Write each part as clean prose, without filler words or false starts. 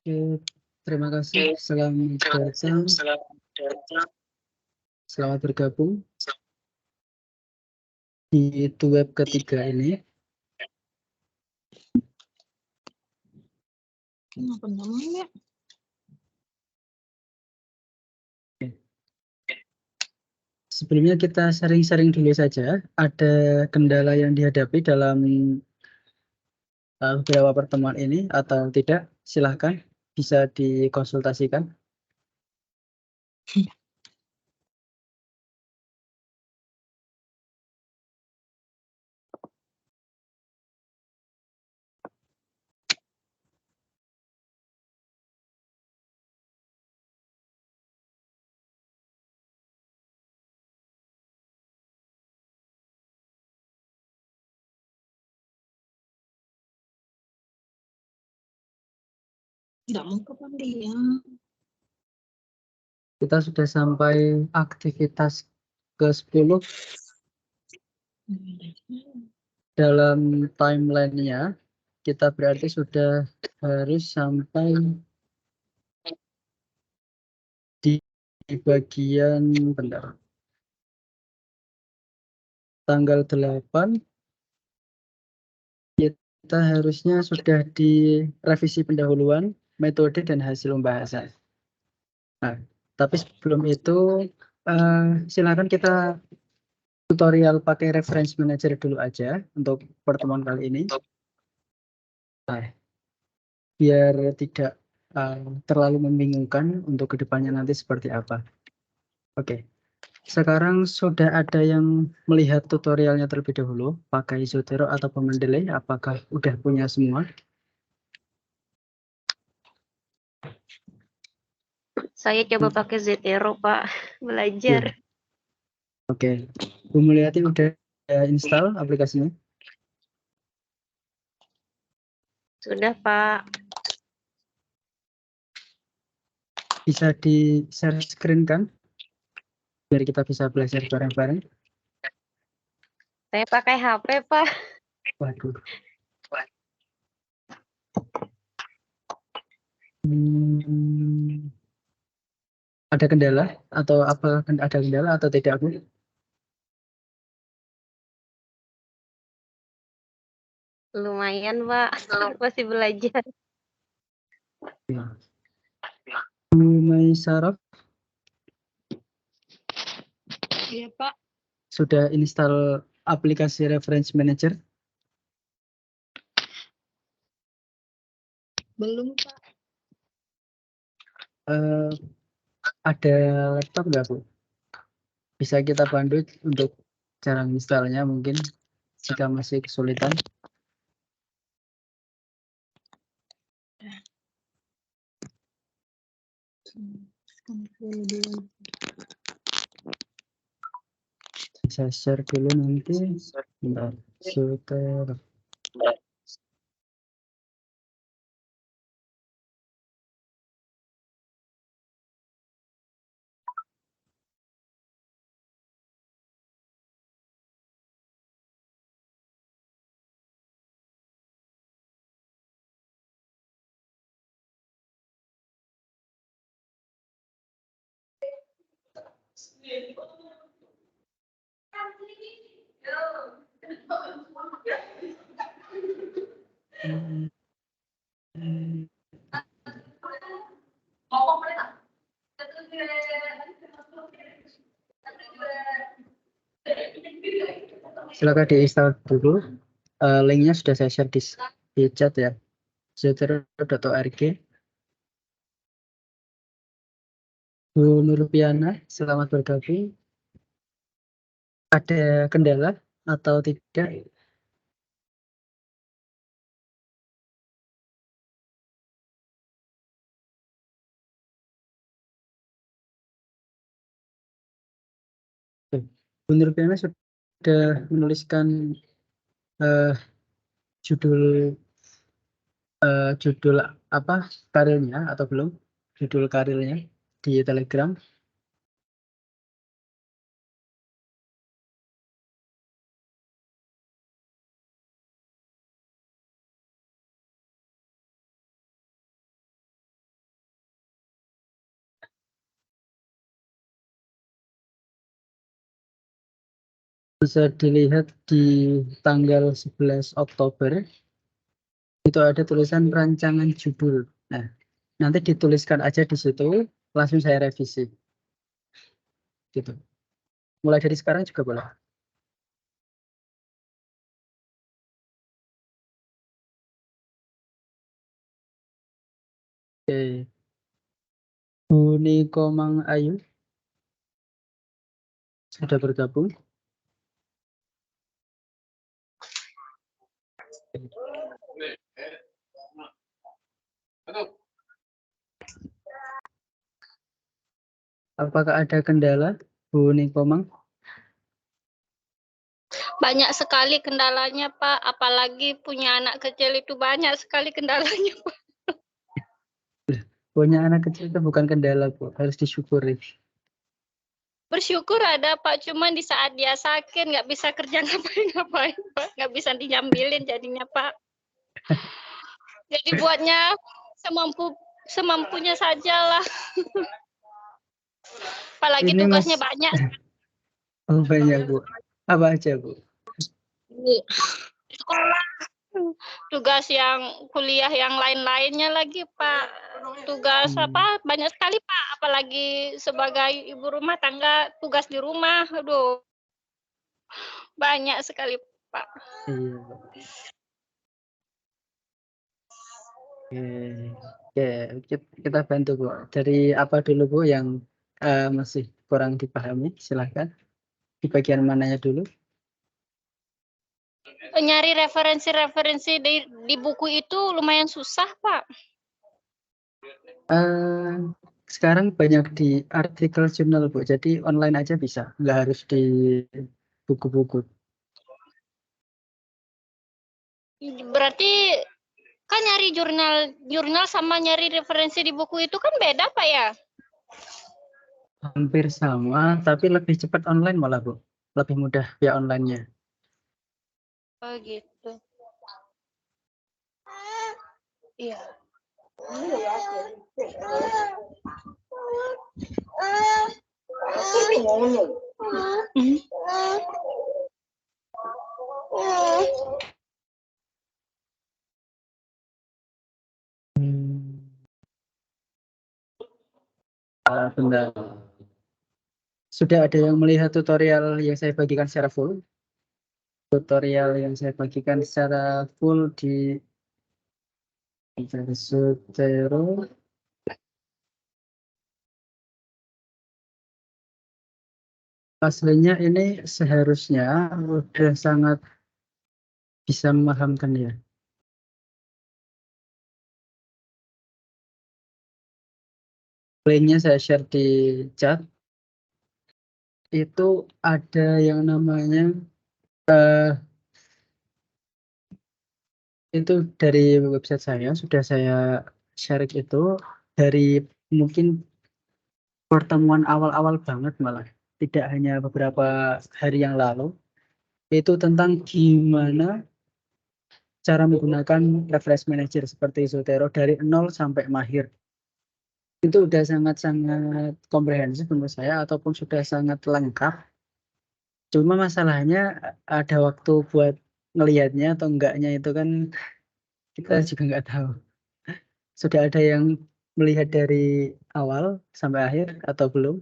Oke, terima kasih. Selamat datang. Selamat bergabung di web ketiga ini. Kenapa namanya? Sebelumnya kita sharing-sharing dulu saja. Ada kendala yang dihadapi dalam beberapa pertemuan ini atau tidak? Silahkan bisa dikonsultasikan. Tidak mau kapan dia. Kita sudah sampai aktivitas ke-10 dalam timeline-nya. Kita berarti sudah harus sampai di bagian bentar. Tanggal 8 kita harusnya sudah di revisi pendahuluan, metode dan hasil pembahasan. Nah, tapi sebelum itu silakan kita tutorial pakai reference manager dulu aja untuk pertemuan kali ini. Nah, biar tidak terlalu membingungkan untuk kedepannya nanti seperti apa. Oke. Sekarang sudah ada yang melihat tutorialnya terlebih dahulu pakai Zotero atau Mendeley, apakah udah punya semua? Saya coba pakai Zotero, Pak, belajar. Oke. Bu Mulyati udah install aplikasinya? Sudah, Pak. Bisa di share screen kan? Biar kita bisa belajar bareng-bareng. Saya pakai HP, Pak. Waduh. Ada kendala atau apa? Ada kendala atau tidak, Bu? Lumayan, Pak. Masih belajar. Bu Maisaraf Iya, Pak. sudah install aplikasi Reference Manager? Belum, Pak. Ada laptop nggak, Bu? Bisa kita bantu untuk cara installnya mungkin jika masih kesulitan. Bisa share dulu nanti. Bentar. Zotero. Silakan diinstal dulu. Linknya sudah saya share di chat ya. Zotero.org. Bu Nurpiana, selamat bergabung. Ada kendala atau tidak? Bu Nurpiana sudah menuliskan judul judul apa karirnya atau belum? Judul karirnya di Telegram. Bisa dilihat di tanggal 11 Oktober itu ada tulisan rancangan judul. Nah, nanti dituliskan aja di situ, langsung saya revisi. Gitu. Mulai dari sekarang juga boleh. Oke. Bu Niko Mang Ayu sudah bergabung. Apakah ada kendala, Bu Niko Mang? Banyak sekali kendalanya, Pak. Apalagi punya anak kecil itu banyak sekali kendalanya, Pak. Punya anak kecil itu bukan kendala, Bu. Harus disyukuri. Bersyukur ada, Pak. Cuman di saat dia sakit, nggak bisa kerja ngapain-ngapain, Pak. Nggak bisa dinyambilin jadinya, Pak. Jadi buatnya semampunya sajalah. Apalagi Ini tugasnya Mas, banyak. oh banyak, Bu. Apa aja, Bu? Sekolah, tugas yang kuliah yang lain-lainnya lagi, Pak. Tugas apa banyak sekali, Pak. Apalagi sebagai ibu rumah tangga, tugas di rumah, aduh, banyak sekali, Pak. Iya. Oke, kita bantu, Bu. Dari apa dulu, Bu, yang masih kurang dipahami? Silahkan. Di bagian mananya dulu? Nyari referensi-referensi di buku itu lumayan susah, Pak. Sekarang banyak di artikel jurnal, Bu. Jadi online aja bisa, nggak harus di buku-buku. Berarti kan nyari jurnal sama nyari referensi di buku itu kan beda, Pak ya? Hampir sama, tapi lebih cepat online malah, Bu. Lebih mudah via online-nya. Oh gitu. Iya. Benar. Sudah ada yang melihat tutorial yang saya bagikan secara full? Tutorial yang saya bagikan secara full di Zotero. Aslinya ini seharusnya udah sangat bisa memahamkan ya. Linknya saya share di chat. Itu ada yang namanya itu dari website saya, sudah saya share itu dari mungkin pertemuan awal-awal banget malah, tidak hanya beberapa hari yang lalu. Itu tentang gimana cara menggunakan reference manager seperti Zotero dari nol sampai mahir. Itu udah sangat-sangat komprehensif menurut saya, ataupun sudah sangat lengkap. Cuma masalahnya ada waktu buat ngelihatnya atau enggaknya itu kan kita juga nggak tahu. Sudah ada yang melihat dari awal sampai akhir atau belum?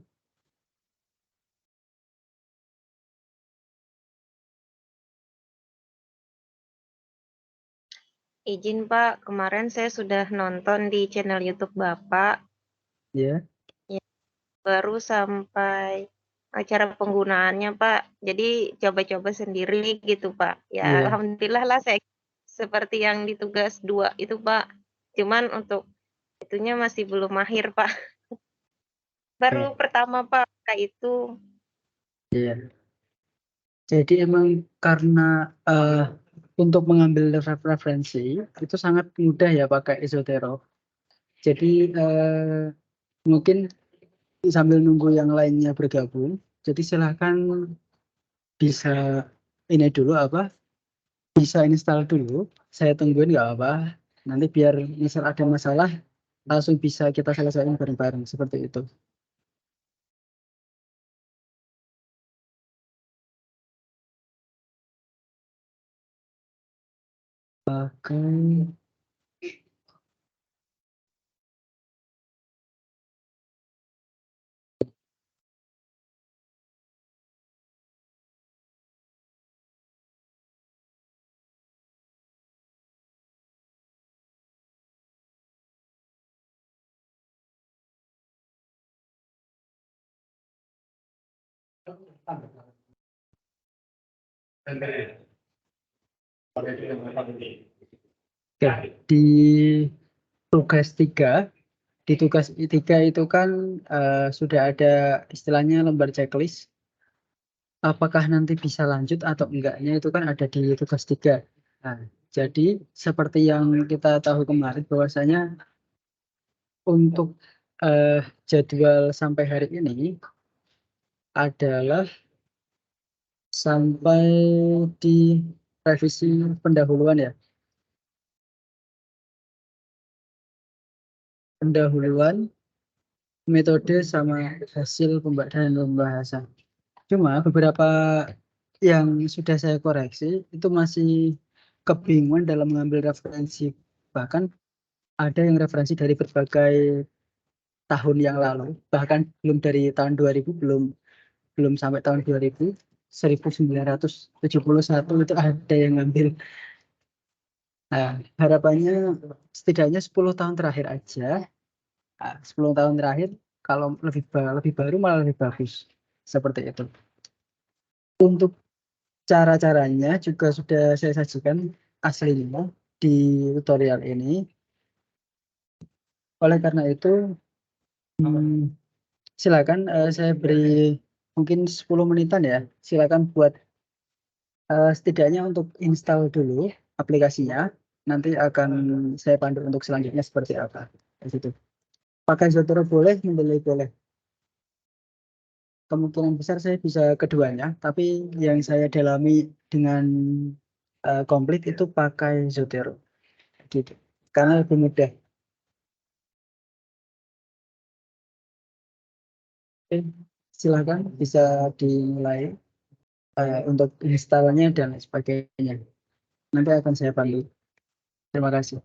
Izin Pak, kemarin saya sudah nonton di channel YouTube Bapak, Ya. baru sampai cara penggunaannya Pak. Jadi coba-coba sendiri gitu Pak. Ya Iya. alhamdulillah lah saya seperti yang di tugas 2 itu Pak. Cuman untuk itunya masih belum mahir Pak. Baru pertama Pak kayak itu. Iya. Jadi emang karena untuk mengambil referensi itu sangat mudah ya pakai Zotero. Jadi mungkin sambil nunggu yang lainnya bergabung, jadi silahkan bisa ini dulu apa? Bisa install dulu. Saya tungguin nggak apa. Nanti biar misal ada masalah langsung bisa kita selesaikan bareng-bareng seperti itu. sebagai Oke, di tugas 3 itu kan sudah ada istilahnya lembar checklist. Apakah nanti bisa lanjut atau enggaknya itu kan ada di tugas 3. Nah, jadi seperti yang kita tahu kemarin bahwasanya untuk jadwal sampai hari ini adalah sampai di revisi pendahuluan ya. Pendahuluan, metode sama hasil dan pembahasan. Cuma beberapa yang sudah saya koreksi itu masih kebingungan dalam mengambil referensi. Bahkan ada yang referensi dari berbagai tahun yang lalu, bahkan belum dari tahun 2000, belum sampai tahun 2000, 1971 itu ada yang ngambil. Nah, harapannya setidaknya 10 tahun terakhir aja. 10 tahun terakhir kalau lebih baru malah lebih bagus. Seperti itu. Untuk cara-caranya juga sudah saya sajikan aslinya di tutorial ini. Oleh karena itu, silakan saya beri mungkin 10 menitan ya. Silakan buat setidaknya untuk install dulu aplikasinya. Nanti akan saya pandu untuk selanjutnya seperti apa. Di situ. Pakai Zotero boleh, Mendeley boleh. Kemungkinan besar saya bisa keduanya, tapi yang saya dalami dengan komplit itu pakai Zotero. Gitu. Karena lebih mudah. Oke, silakan bisa dimulai untuk installnya dan sebagainya. Nanti akan saya bantu. Terima kasih.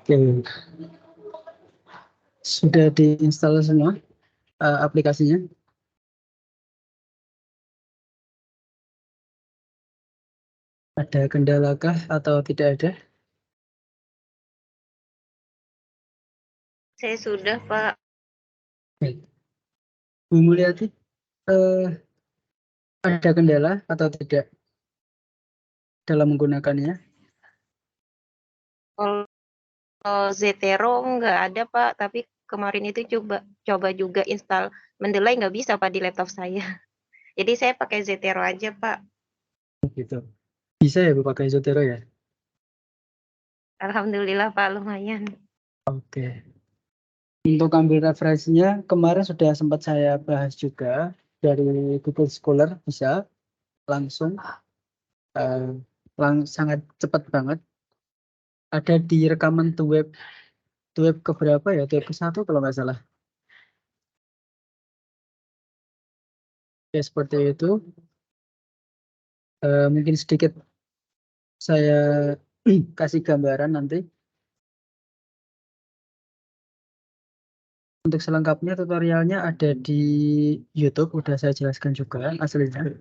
Oke. Sudah diinstal semua aplikasinya? Ada kendalakah atau tidak ada? Saya sudah, Pak. Bu Mulyati, ada kendala atau tidak dalam menggunakannya? Kalau Zetero nggak ada, Pak. Tapi kemarin itu coba juga install Mendeley nggak bisa, Pak, di laptop saya. Jadi saya pakai Zetero aja, Pak. Gitu. Bisa ya Bu pakai Zotero ya? Alhamdulillah, Pak, lumayan. Oke. Untuk ambil referensinya, kemarin sudah sempat saya bahas juga dari Google Scholar, bisa langsung, sangat cepat banget. Ada di rekaman web keberapa ya? Web ke-1 kalau nggak salah. Ya seperti itu. Mungkin sedikit saya kasih gambaran nanti. Untuk selengkapnya tutorialnya ada di YouTube, udah saya jelaskan juga aslinya.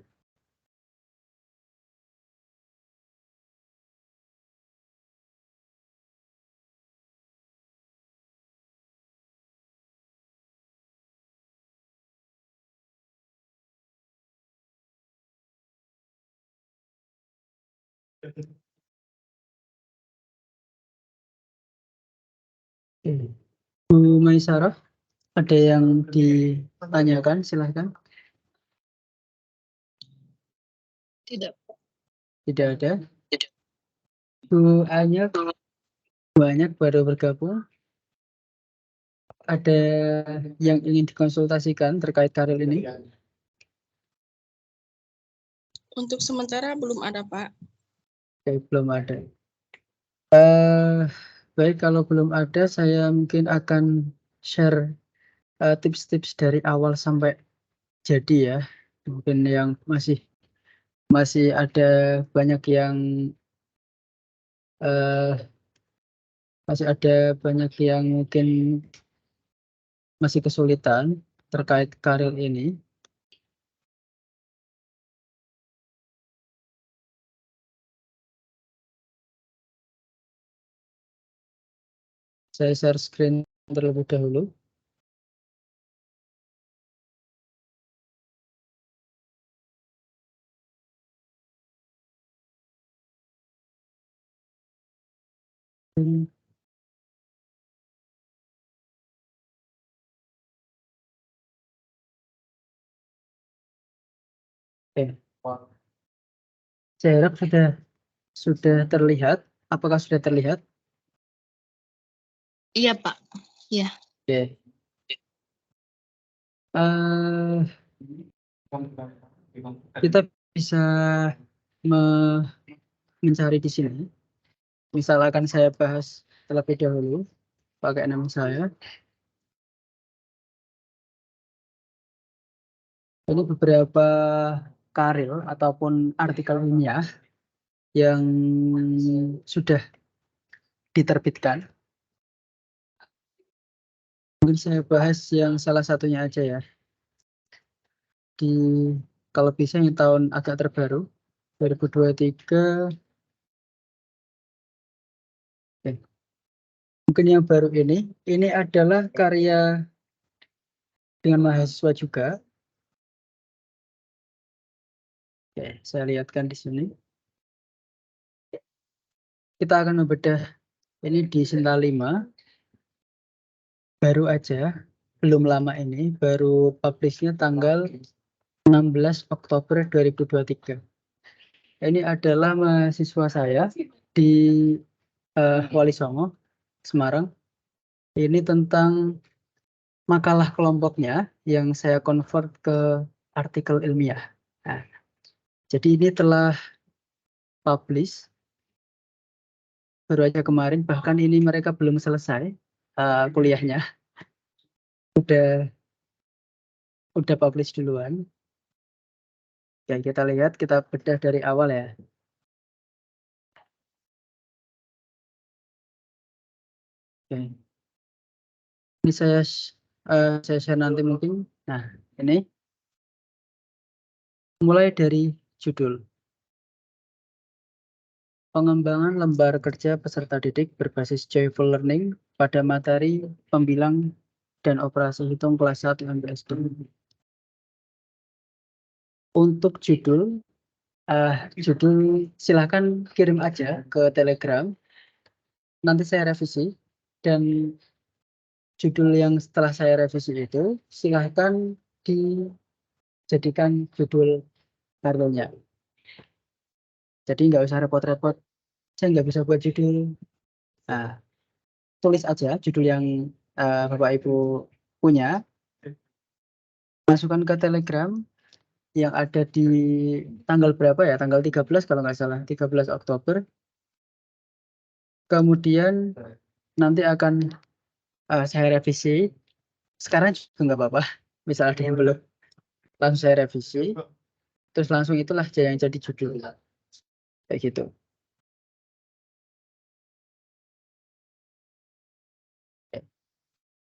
Bu Maisarah, ada yang ditanyakan, silahkan. Tidak. Tidak ada. Bu Anya, banyak baru bergabung. Ada yang ingin dikonsultasikan terkait karir ini? Untuk sementara belum ada, Pak. Oke, belum ada. Baik, kalau belum ada, saya mungkin akan share tips-tips dari awal sampai jadi ya. Mungkin yang masih ada banyak yang mungkin masih kesulitan terkait karir ini. Saya share screen terlebih dahulu. Oke. Saya harap sudah terlihat. Apakah sudah terlihat? Iya, Pak. Iya. Oke. Kita bisa mencari di sini. Misalkan saya bahas terlebih dahulu pakai nama saya. Ini beberapa karir ataupun artikel ilmiah yang sudah diterbitkan. Mungkin saya bahas yang salah satunya aja ya. Kalau bisa yang tahun agak terbaru, 2023. Oke. Mungkin yang baru ini adalah karya dengan mahasiswa juga. Oke, saya lihatkan di sini. Kita akan membedah ini di Sinta 5. Baru aja, belum lama ini, baru publishnya tanggal 16 Oktober 2023. Ini adalah mahasiswa saya di Wali Songo, Semarang. Ini tentang makalah kelompoknya yang saya convert ke artikel ilmiah. Nah, jadi ini telah publish baru aja kemarin, bahkan ini mereka belum selesai kuliahnya. Udah publish duluan. Ya, kita lihat, kita bedah dari awal ya. Oke. Ini saya share nanti mungkin. Nah, ini mulai dari judul. Pengembangan lembar kerja peserta didik berbasis Joyful Learning pada materi pembilang dan operasi hitung kelas 1 MPSD. Untuk judul silakan kirim aja ke Telegram. Nanti saya revisi dan judul yang setelah saya revisi itu silahkan dijadikan judul barunya. Jadi nggak usah repot-repot. Saya nggak bisa buat judul. Nah, tulis aja judul yang Bapak Ibu punya. Masukkan ke Telegram yang ada di tanggal berapa ya? Tanggal 13 kalau nggak salah. 13 Oktober. Kemudian nanti akan saya revisi. Sekarang juga nggak apa-apa. Misal ada yang belum. Langsung saya revisi. Terus langsung itulah yang jadi judul. Kayak gitu.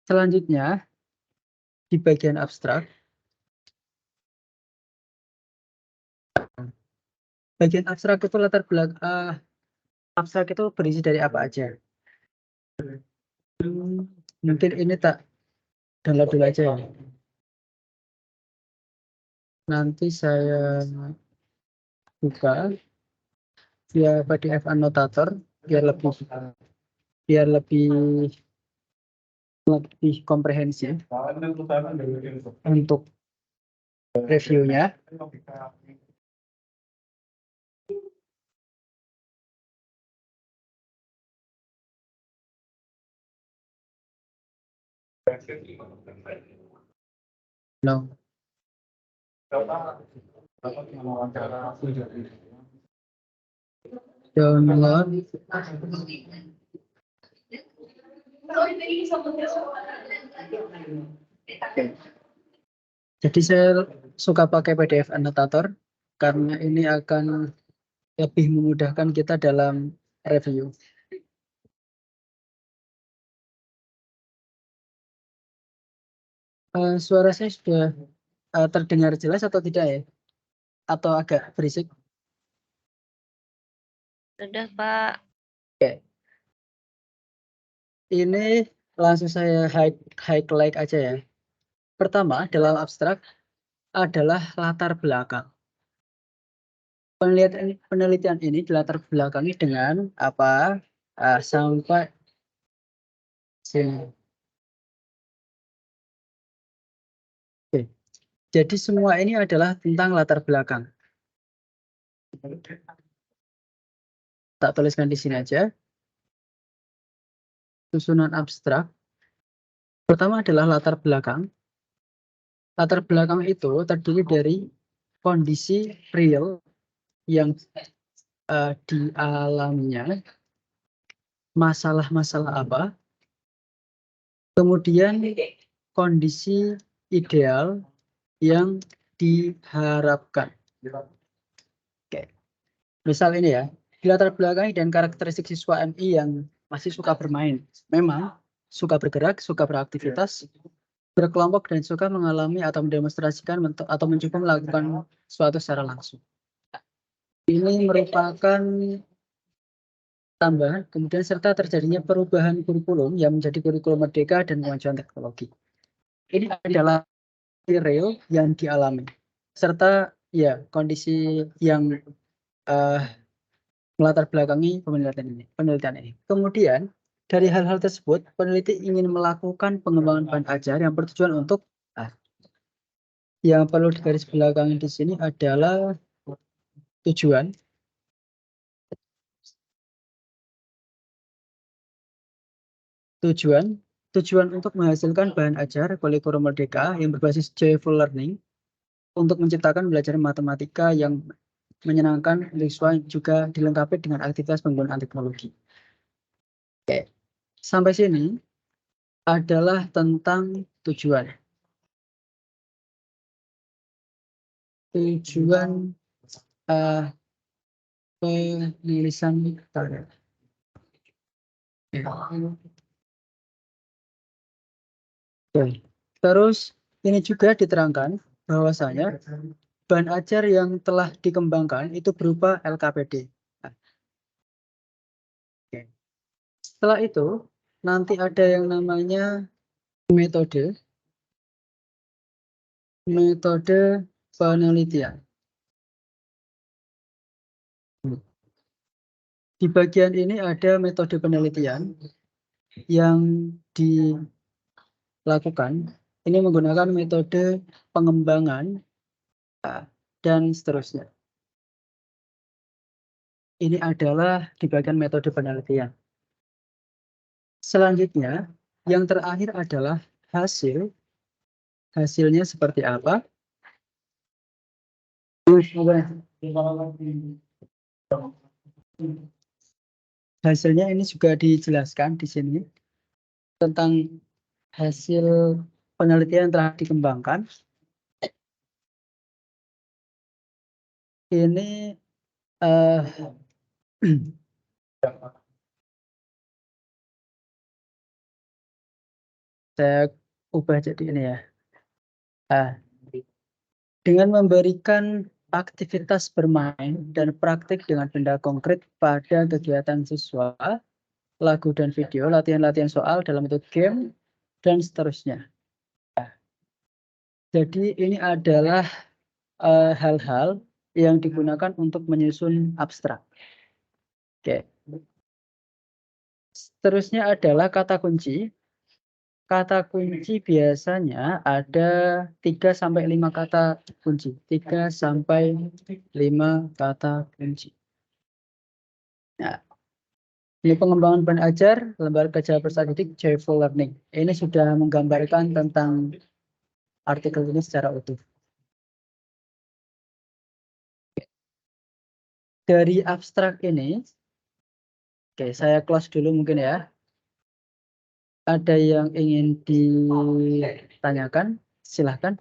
Selanjutnya, di bagian abstrak. Bagian abstrak itu latar belakang. Abstrak itu berisi dari apa aja? Mungkin ini tak download dulu aja ya. Nanti saya buka via PDF annotator biar lebih komprehensif untuk reviewnya. No. Download. Jadi saya suka pakai PDF annotator karena ini akan lebih memudahkan kita dalam review. Suara saya sudah terdengar jelas atau tidak ya? Atau agak berisik? Sudah, Pak. Oke. Ini langsung saya highlight aja ya. Pertama, dalam abstrak adalah latar belakang. Penelitian ini dilatar belakangi dengan apa? Sampai sini. Oke. Jadi semua ini adalah tentang latar belakang. Tak tuliskan di sini aja. Susunan abstrak. Pertama adalah latar belakang. Latar belakang itu terdiri dari kondisi real yang dialaminya, masalah-masalah apa, kemudian kondisi ideal yang diharapkan. Oke. Misal ini ya, di latar belakang dan karakteristik siswa MI yang masih suka bermain. Memang suka bergerak, suka beraktivitas, berkelompok dan suka mengalami atau mendemonstrasikan atau mencoba melakukan sesuatu secara langsung. Ini merupakan tambahan, kemudian serta terjadinya perubahan kurikulum yang menjadi kurikulum merdeka dan kemajuan teknologi. Ini adalah real yang dialami, serta ya kondisi yang melatar belakangi penelitian ini. Kemudian dari hal-hal tersebut, peneliti ingin melakukan pengembangan bahan ajar yang bertujuan untuk yang perlu digarisbelakangi di sini adalah tujuan. Tujuan untuk menghasilkan bahan ajar kurikulum merdeka yang berbasis Joyful Learning untuk menciptakan belajar matematika yang menyenangkan, siswa juga dilengkapi dengan aktivitas penggunaan teknologi. Oke, sampai sini adalah tentang tujuan. Tujuan penulisan karya. Oke. Terus ini juga diterangkan bahwasanya bahan ajar yang telah dikembangkan itu berupa LKPD. Nah, oke. Setelah itu nanti ada yang namanya metode penelitian. Di bagian ini ada metode penelitian yang dilakukan. Ini menggunakan metode pengembangan dan seterusnya. Ini adalah di bagian metode penelitian. Selanjutnya, yang terakhir adalah hasil. Hasilnya seperti apa? Hasilnya ini juga dijelaskan di sini tentang hasil penelitian yang telah dikembangkan. Ini saya ubah jadi ini ya. Dengan memberikan aktivitas bermain dan praktik dengan benda konkret pada kegiatan siswa, lagu dan video, latihan-latihan soal dalam bentuk game, dan seterusnya. Jadi ini adalah hal-hal yang digunakan untuk menyusun abstrak. Oke. Seterusnya adalah kata kunci. Kata kunci biasanya ada 3-5 kata kunci. 3-5 kata kunci. Nah, ini pengembangan bahan ajar, lembaga Java Statistik, Joyful Learning. Ini sudah menggambarkan tentang artikel ini secara utuh. Dari abstrak ini, oke, saya close dulu mungkin ya. Ada yang ingin ditanyakan? Silahkan.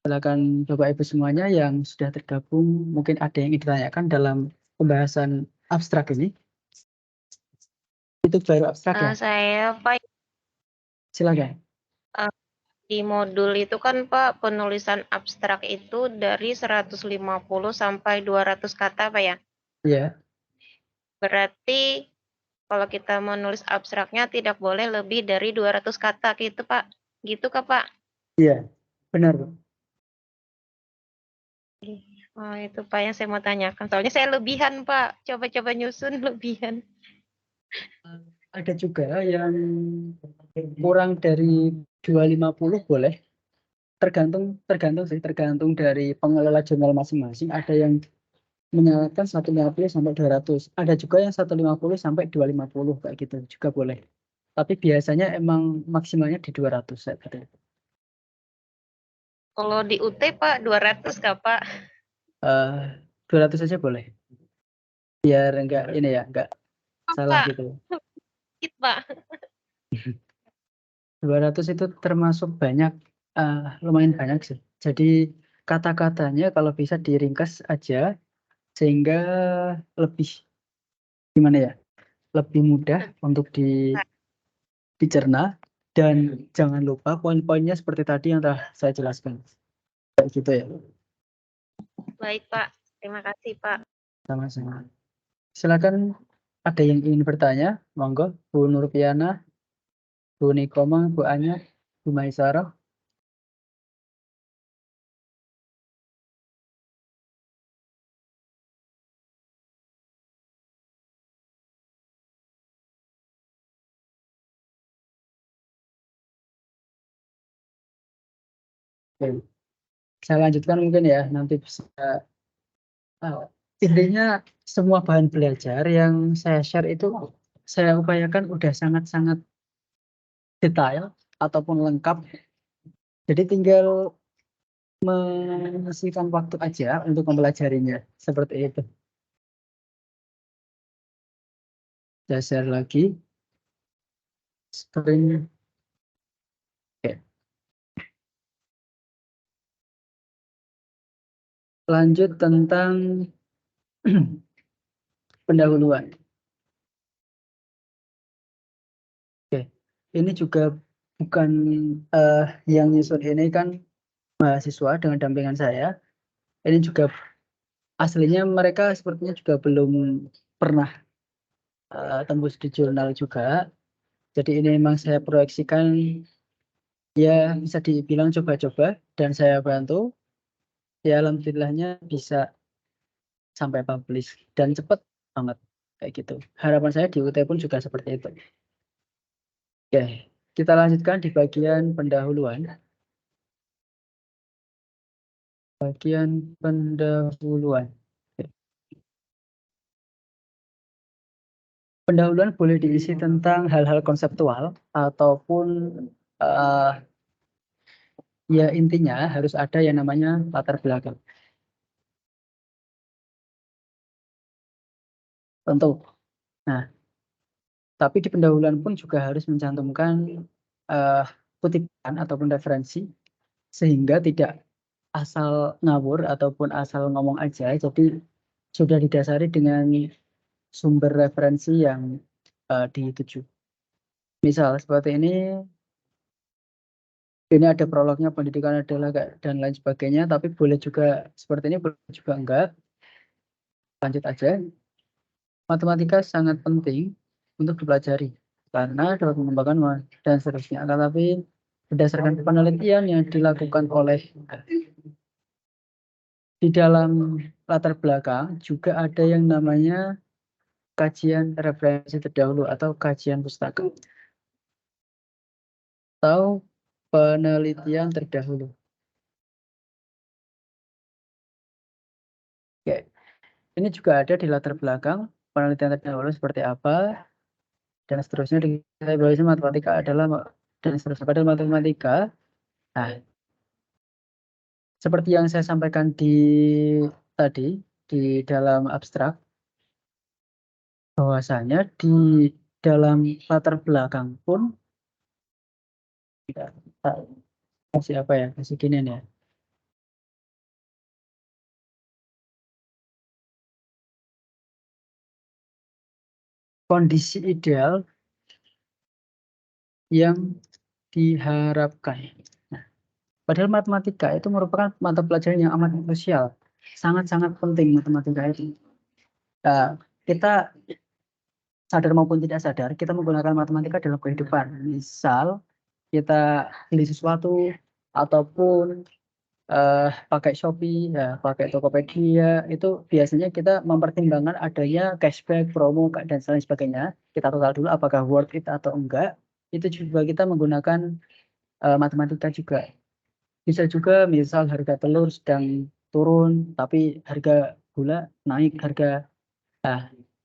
Silakan Bapak Ibu semuanya yang sudah tergabung, mungkin ada yang ingin ditanyakan dalam pembahasan abstrak ini. Itu baru abstrak ya? Saya Pak Silakan. di modul itu kan Pak penulisan abstrak itu dari 150 sampai 200 kata Pak ya. Iya. Berarti kalau kita menulis abstraknya tidak boleh lebih dari 200 kata gitu Pak. Gitu kah Pak? Iya, benar. Oh, itu Pak yang saya mau tanyakan. Soalnya saya lebihan Pak. Coba-coba nyusun lebihan. Ada juga yang kurang dari 250 boleh. Tergantung dari pengelola jurnal masing-masing. Ada yang menyarankan 150 sampai 200. Ada juga yang 150 sampai 250 kayak gitu juga boleh. Tapi biasanya emang maksimalnya di 200 saya kata. Kalau di UT Pak 200 kah Pak? 200 saja boleh. Biar enggak ini ya, enggak salah Pak. gitu. Sedikit Pak. 200 itu termasuk banyak, lumayan banyak sih. Jadi kata-katanya kalau bisa diringkas aja sehingga lebih gimana ya? Lebih mudah untuk dicerna dan jangan lupa poin-poinnya seperti tadi yang telah saya jelaskan. Kayak gitu ya. Baik Pak. Terima kasih Pak. Sama-sama. Silakan ada yang ingin bertanya, monggo Bu Nurpiana, Bu Nikoma, Bu Anya, Bu Maisarah. Oke. Saya lanjutkan mungkin ya, nanti bisa. Intinya semua bahan belajar yang saya share itu saya upayakan udah sangat-sangat detail ataupun lengkap. Jadi tinggal menyisihkan waktu aja untuk mempelajarinya. Seperti itu. Saya share lagi. Screen. Oke. Lanjut tentang pendahuluan. Oke. ini juga bukan yang nyusun ini kan mahasiswa dengan dampingan saya. Ini juga aslinya mereka sepertinya juga belum pernah tembus di jurnal juga. Jadi ini memang saya proyeksikan ya bisa dibilang coba-coba dan saya bantu. Ya alhamdulillahnya bisa sampai publish dan cepet banget kayak gitu. Harapan saya di UT pun juga seperti itu. Oke, kita lanjutkan di bagian pendahuluan. Bagian pendahuluan. Oke. Pendahuluan boleh diisi tentang hal-hal konseptual ataupun eh, ya intinya harus ada yang namanya latar belakang. Tentu. Nah, tapi di pendahuluan pun juga harus mencantumkan kutipan ataupun referensi sehingga tidak asal ngawur ataupun asal ngomong aja. Jadi sudah didasari dengan sumber referensi yang dituju. Misal seperti ini ada prolognya pendidikan adalah dan lain sebagainya, tapi boleh juga seperti ini, boleh juga enggak. Lanjut aja. Matematika sangat penting untuk dipelajari karena dapat mengembangkan dan seterusnya. Tetapi berdasarkan penelitian yang dilakukan oleh di dalam latar belakang juga ada yang namanya kajian referensi terdahulu atau kajian pustaka atau penelitian terdahulu. Oke. Ini juga ada di latar belakang penelitian terdahulu seperti apa dan seterusnya. Di evaluasi matematika adalah dan seterusnya pada matematika. Nah, seperti yang saya sampaikan tadi di dalam abstrak, bahwasanya di dalam latar belakang pun kasih apa ya, kasih gini ya. Kondisi ideal yang diharapkan. Nah, padahal matematika itu merupakan mata pelajaran yang amat krusial, sangat-sangat penting matematika itu. Nah, kita sadar maupun tidak sadar, kita menggunakan matematika dalam kehidupan. Misal kita beli sesuatu ataupun pakai Shopee, ya, pakai Tokopedia, itu biasanya kita mempertimbangkan adanya cashback, promo, dan lain sebagainya. Kita total dulu apakah worth it atau enggak. Itu juga kita menggunakan matematika juga. Bisa juga misal harga telur sedang turun, tapi harga gula naik,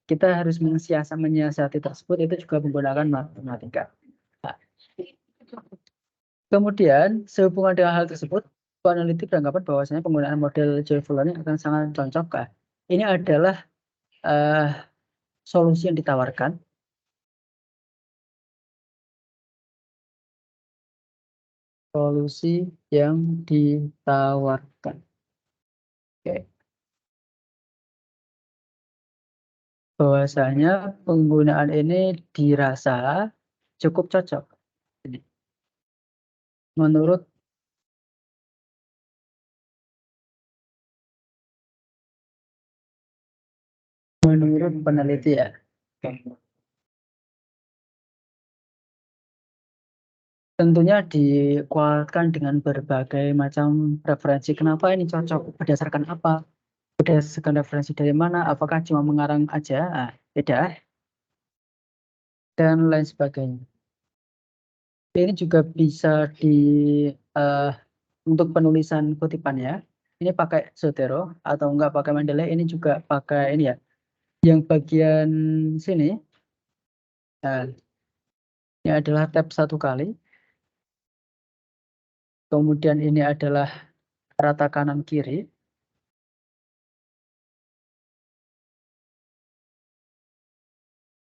kita harus menyiasati tersebut itu juga menggunakan matematika. Nah, kemudian sehubungan dengan hal tersebut, peneliti beranggapan bahwasanya penggunaan model joyful learning akan sangat cocok. Ini adalah solusi yang ditawarkan. Solusi yang ditawarkan. Oke. Bahwasanya penggunaan ini dirasa cukup cocok. Menurut peneliti ya. Oke. Tentunya dikuatkan dengan berbagai macam referensi. Kenapa ini cocok? Berdasarkan apa? Berdasarkan referensi dari mana? Apakah cuma mengarang aja? Tidak. Dan lain sebagainya. Ini juga bisa untuk penulisan kutipan ya. Ini pakai Zotero atau enggak pakai Mendeley. Ini juga pakai ini ya. Yang bagian sini. Ini adalah tab 1 kali. Kemudian ini adalah rata kanan kiri.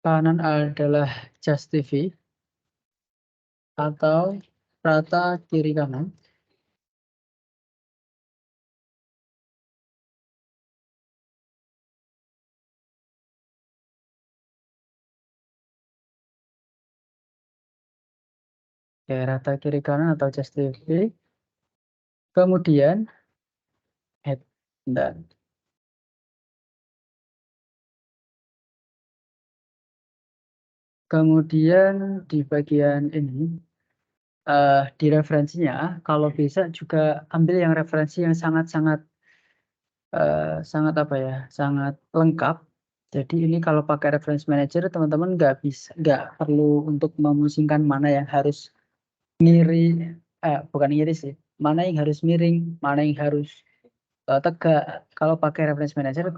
Kanan adalah Just TV atau rata kiri kanan. Oke, rata kiri kanan atau justify. Kemudian head. Bentar. Kemudian di bagian ini di referensinya, kalau bisa juga ambil yang referensi yang sangat-sangat sangat apa ya, sangat lengkap. Jadi ini kalau pakai reference manager, teman-teman nggak perlu untuk memusingkan mana yang harus ngiri, bukan ngiri sih, mana yang harus miring, mana yang harus tegak. Kalau pakai reference manager,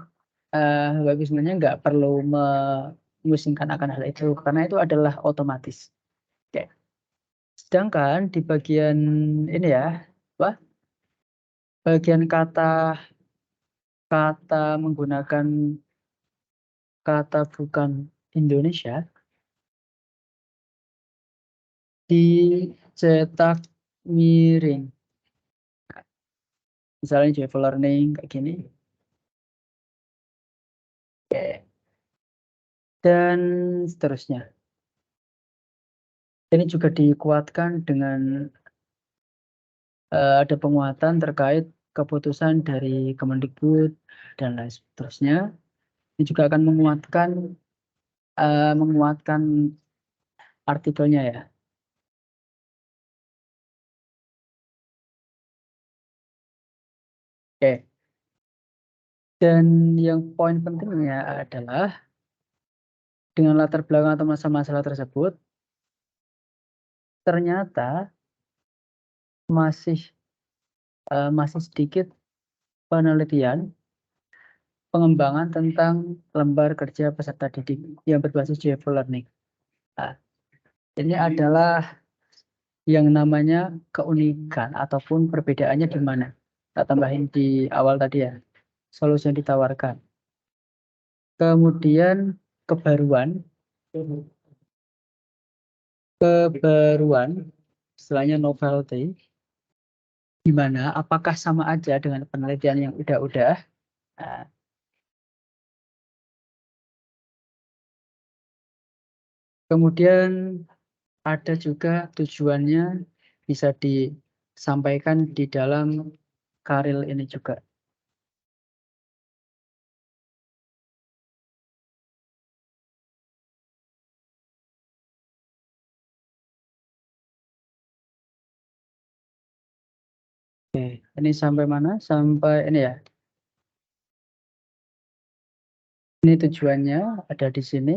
Bapak sebenarnya nggak perlu memusingkan akan hal itu, karena itu adalah otomatis. Oke. Sedangkan di bagian ini ya, bagian kata menggunakan kata bukan Indonesia dicetak miring. Misalnya Java Learning kayak gini. Oke. Dan seterusnya. Ini juga dikuatkan dengan ada penguatan terkait keputusan dari Kemendikbud dan lain seterusnya. Ini juga akan menguatkan artikelnya ya. Oke. Dan yang poin pentingnya adalah dengan latar belakang atau masalah tersebut, ternyata masih sedikit penelitian pengembangan tentang lembar kerja peserta didik yang berbasis Java Learning. Nah, ini adalah yang namanya keunikan ataupun perbedaannya di mana. Kita tambahin di awal tadi ya, solusi yang ditawarkan. Kemudian kebaruan, istilahnya novelty, di mana apakah sama aja dengan penelitian yang udah-udah. Nah, kemudian ada juga tujuannya bisa disampaikan di dalam karil ini juga. Oke, ini sampai mana? Sampai ini ya. Ini tujuannya ada di sini.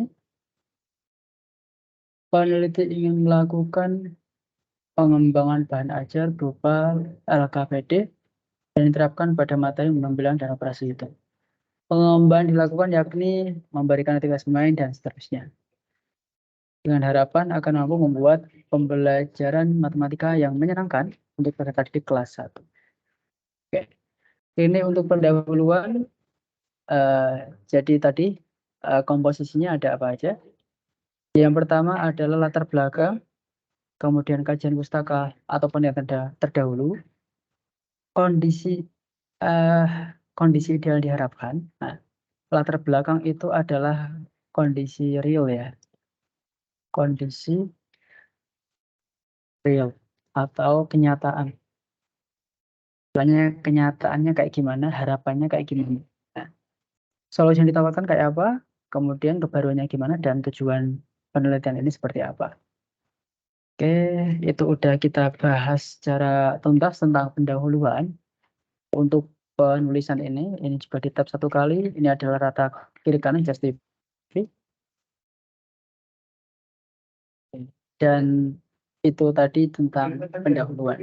Peneliti ingin melakukan pengembangan bahan ajar berupa LKPD dan diterapkan pada materi penampilan dan operasi itu. Pengembangan dilakukan yakni memberikan aktivitas main dan seterusnya. Dengan harapan akan mampu membuat pembelajaran matematika yang menyenangkan untuk peserta didik kelas 1. Oke. Ini untuk pendahuluan. Jadi tadi komposisinya ada apa aja? Yang pertama adalah latar belakang, kemudian kajian pustaka ataupun yang terdahulu, kondisi ideal diharapkan. Nah, latar belakang itu adalah kondisi real ya, kondisi real atau kenyataan. Istilahnya kenyataannya kayak gimana, harapannya kayak gimana. Nah, solusi yang ditawarkan kayak apa, kemudian kebaruannya gimana, dan tujuan penelitian ini seperti apa. Oke, itu udah kita bahas secara tuntas tentang pendahuluan. Untuk penulisan ini juga di tab 1 kali, ini adalah rata kiri kanan justify. Dan itu tadi tentang pendahuluan.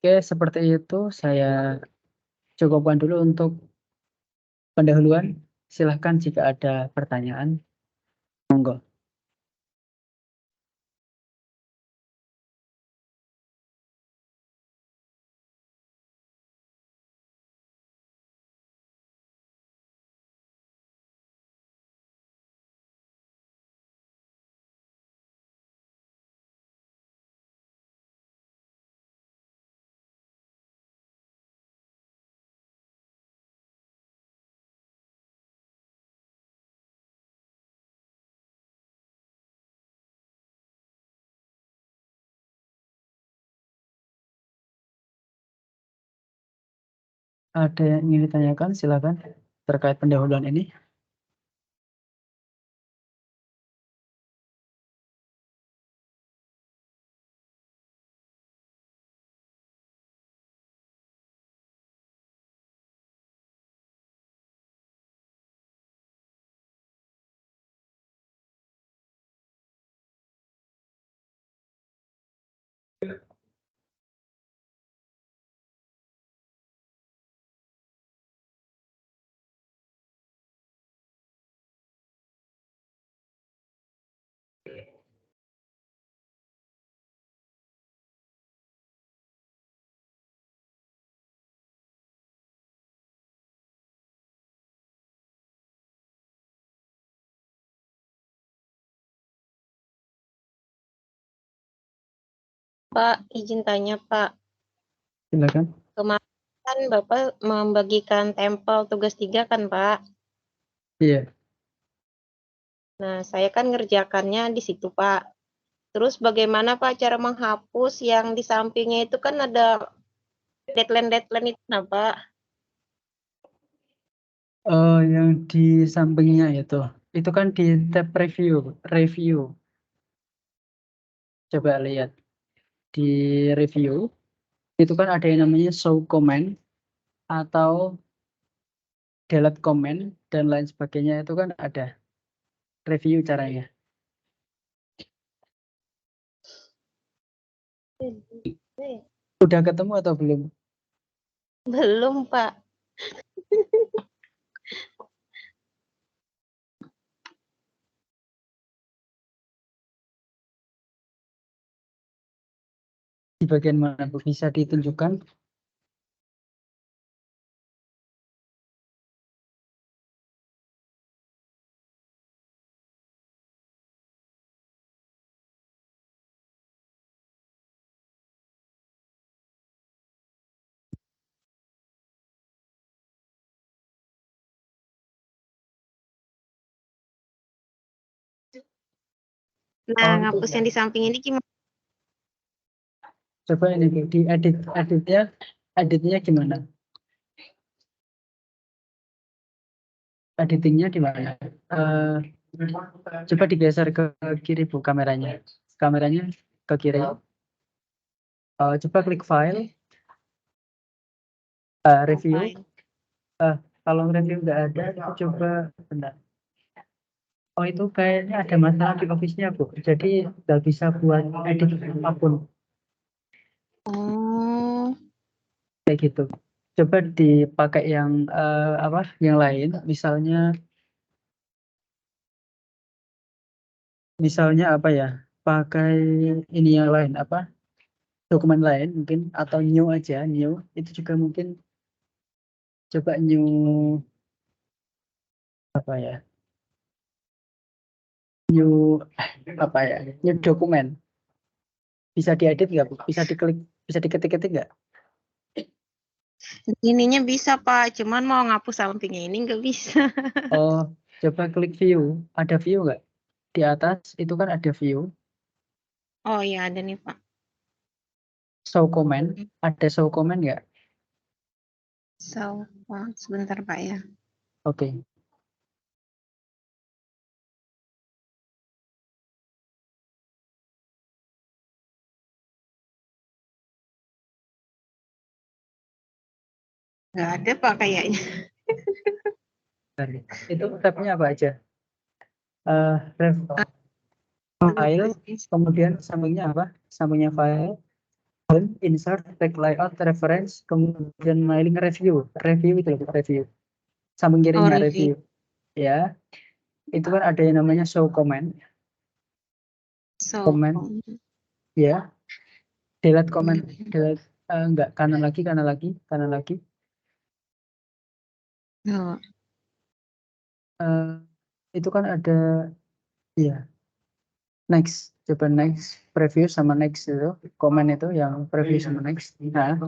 Oke, seperti itu saya cukupkan dulu untuk pendahuluan. Silahkan jika ada pertanyaan, monggo. Ada yang ingin ditanyakan? Silakan terkait pendahuluan ini. Pak, izin tanya Pak. Silakan. Kemarin kan Bapak membagikan tempel tugas 3 kan Pak? Iya. Nah, saya kan ngerjakannya di situ Pak. Terus bagaimana Pak cara menghapus yang di sampingnya itu kan ada deadline-deadline itu nah Pak? Oh, yang di sampingnya itu kan di tab review. Coba lihat di review, itu kan ada yang namanya show comment atau delete comment dan lain sebagainya, itu kan ada review caranya. Udah ketemu atau belum? Belum Pak. Di bagian mana Bu? Bisa ditunjukkan? Nah, Oh, ngapus yang di samping ini gimana? coba ini Bu, di editnya gimana? Editingnya di mana? Coba digeser ke kiri Bu kameranya. Kameranya ke kiri. Coba klik file, review. Kalau review nggak ada, coba bentar. Oh, itu kayaknya ada masalah di Office-nya Bu. Jadi nggak bisa buat edit apapun Oh, kayak gitu. Coba dipakai yang yang lain, misalnya apa ya? Pakai ini yang lain dokumen lain mungkin, atau new aja, new itu juga mungkin. Coba new apa ya? New new dokumen. Bisa diedit nggak Bu? Bisa diklik, bisa diketik-ketik nggak? ininya bisa Pak, cuman mau ngapus sampingnya ini nggak bisa. Oh, coba klik view. Ada view nggak? Di atas itu kan ada view, Oh iya ada nih Pak. show comment. Ada show comment nggak? So, Pak, sebentar Pak ya. Oke. Nggak ada Pak kayaknya. Itu tabnya apa aja? File, kemudian sampingnya apa? Sampingnya file, insert, tag layout, reference, kemudian mailing, review. Review itu loh, review. Samping Oh, kirinya review. review. Ya, itu kan ada yang namanya show comment. So, Comment, ya. Delete comment, delete, enggak, kanan lagi. oh, Itu kan ada, ya, next. Coba next, preview sama next itu. Comment itu yang preview sama next. Nah,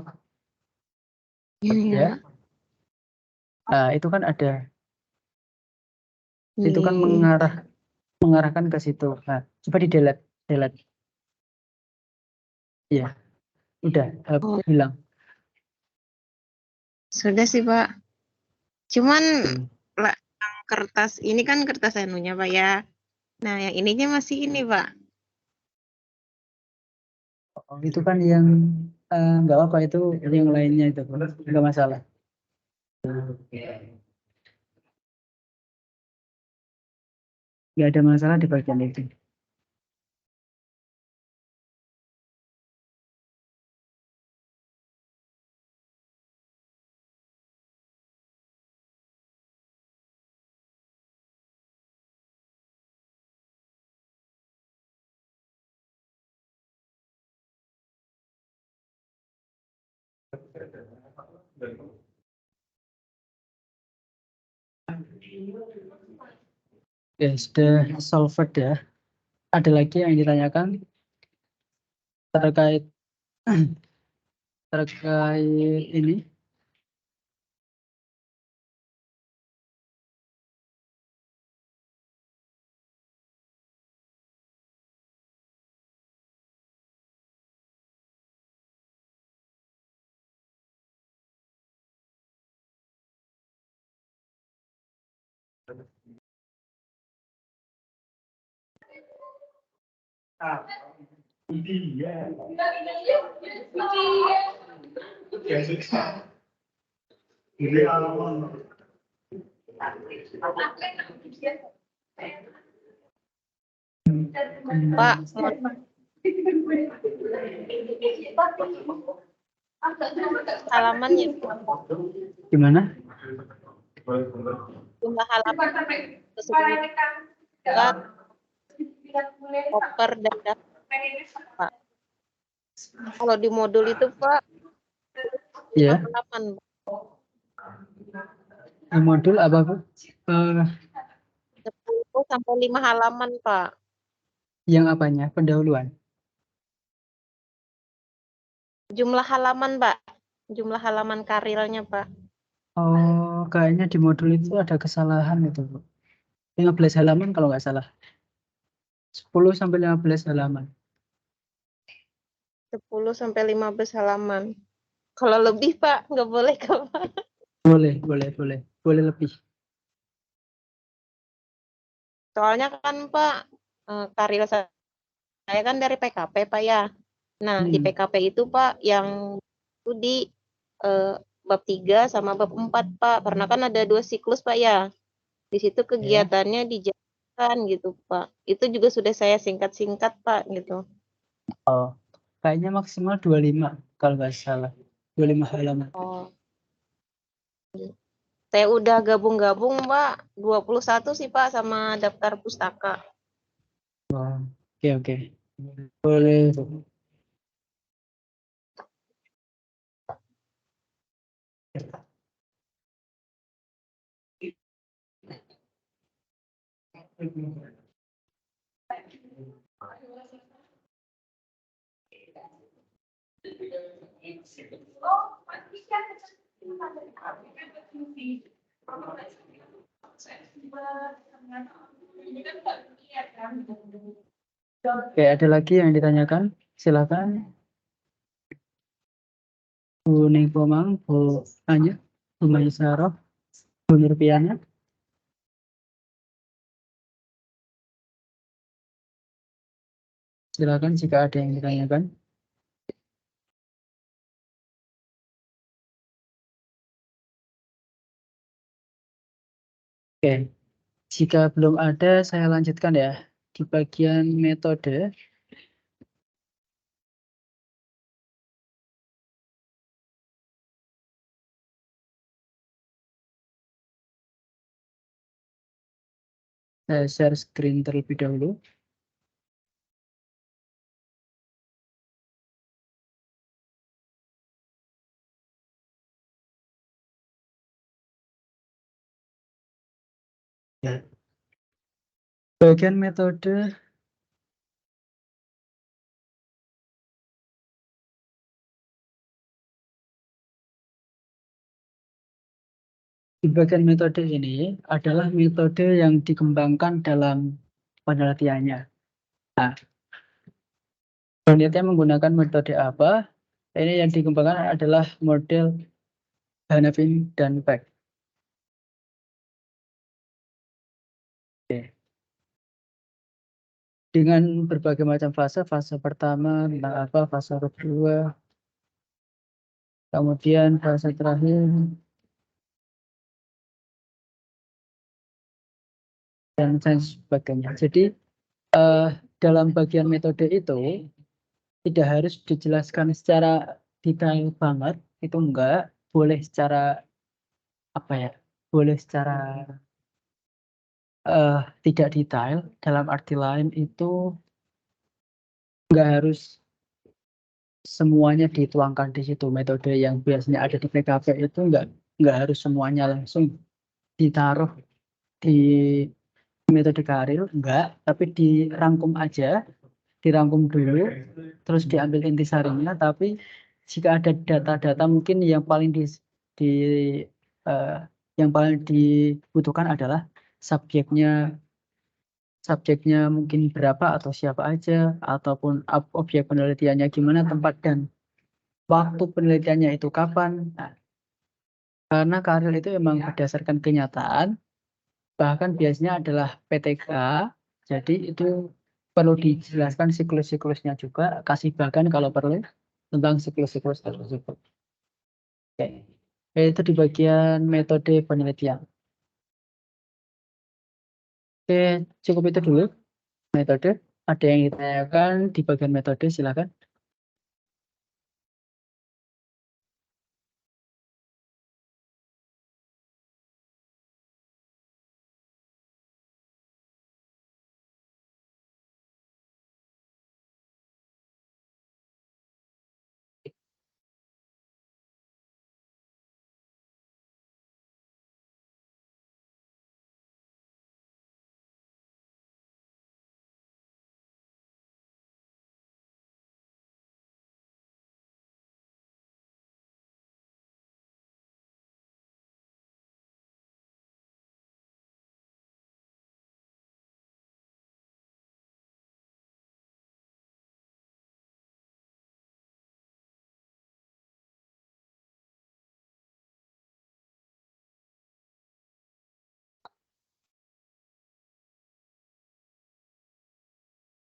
iya. ya. Nah, itu kan ada. Itu kan mengarahkan ke situ. Nah, coba di delete. Iya, udah Oh, hilang. Sudah sih, Pak. Cuman Hmm. lah, yang kertas ini kan kertas anunya, Pak ya. Nah, yang ininya masih ini, Pak. Oh, itu kan yang nggak apa itu yang lainnya itu nggak masalah. Nggak ada masalah di bagian itu. Ya, sudah solved ya. Ada lagi yang ditanyakan terkait ini? Pak, halamannya, Gimana? jumlah halaman tersebut, Pak, koper dan daftar, Pak. Kalau di modul itu, Pak, Ya, halaman, di modul apa Bu? 10 sampai 5 halaman, Pak. Yang apanya? Pendahuluan. Jumlah halaman, Pak. Jumlah halaman karirnya, Pak. Oh, kayaknya di modul itu ada kesalahan itu Bu. 15 halaman kalau nggak salah. 10 sampai 15 halaman. 10 sampai 15 halaman. Kalau lebih, Pak, nggak boleh, Pak. Boleh lebih. Soalnya kan, Pak, karir saya kan dari PKP, Pak ya. Nah, di PKP itu, Pak, yang itu di bab 3 sama bab 4, Pak. Karena kan ada 2 siklus, Pak ya. Di situ kegiatannya dijalankan gitu, Pak. Itu juga sudah saya singkat-singkat, Pak, gitu. Oh, kayaknya maksimal 25 kalau nggak salah. 25 halaman. Oh. Saya udah gabung-gabung, Pak. 21 sih, Pak, sama daftar pustaka. Oh, oke. Boleh. Oke, ada lagi yang ditanyakan? Silakan. Bu Ningpomang, Bu Anya, Bu Maisarah, Bu Nurpiana. Silakan jika ada yang ditanyakan. Oke, jika belum ada saya lanjutkan ya. Di bagian metode, saya share screen terlebih dahulu. Ya. Bagian metode di bagian metode ini adalah metode yang dikembangkan dalam penelitiannya. Nah, penelitian menggunakan metode apa? Ini yang dikembangkan adalah model Hanafin dan Peck. Oke. Dengan berbagai macam fase pertama tentang apa, fase kedua, kemudian fase terakhir, dan sebagainya. Jadi dalam bagian metode itu tidak harus dijelaskan secara detail banget, itu enggak, boleh secara apa ya, boleh secara tidak detail. Dalam arti lain itu enggak harus semuanya dituangkan di situ. Metode yang biasanya ada di PKP itu enggak harus semuanya langsung ditaruh di metode karir, enggak, tapi dirangkum aja, dirangkum dulu, terus diambil intisarinya. Tapi jika ada data-data mungkin yang paling yang paling dibutuhkan adalah subjeknya mungkin berapa atau siapa aja, ataupun objek penelitiannya gimana, tempat dan waktu penelitiannya itu kapan. Nah, karena karir itu memang berdasarkan kenyataan, bahkan biasanya adalah PTK, jadi itu perlu dijelaskan siklus-siklusnya juga, kasih bahkan kalau perlu tentang siklus-siklus tersebut. Oke. Itu di bagian metode penelitian. Oke, cukup itu dulu metode. Ada yang ditanyakan di bagian metode, silakan.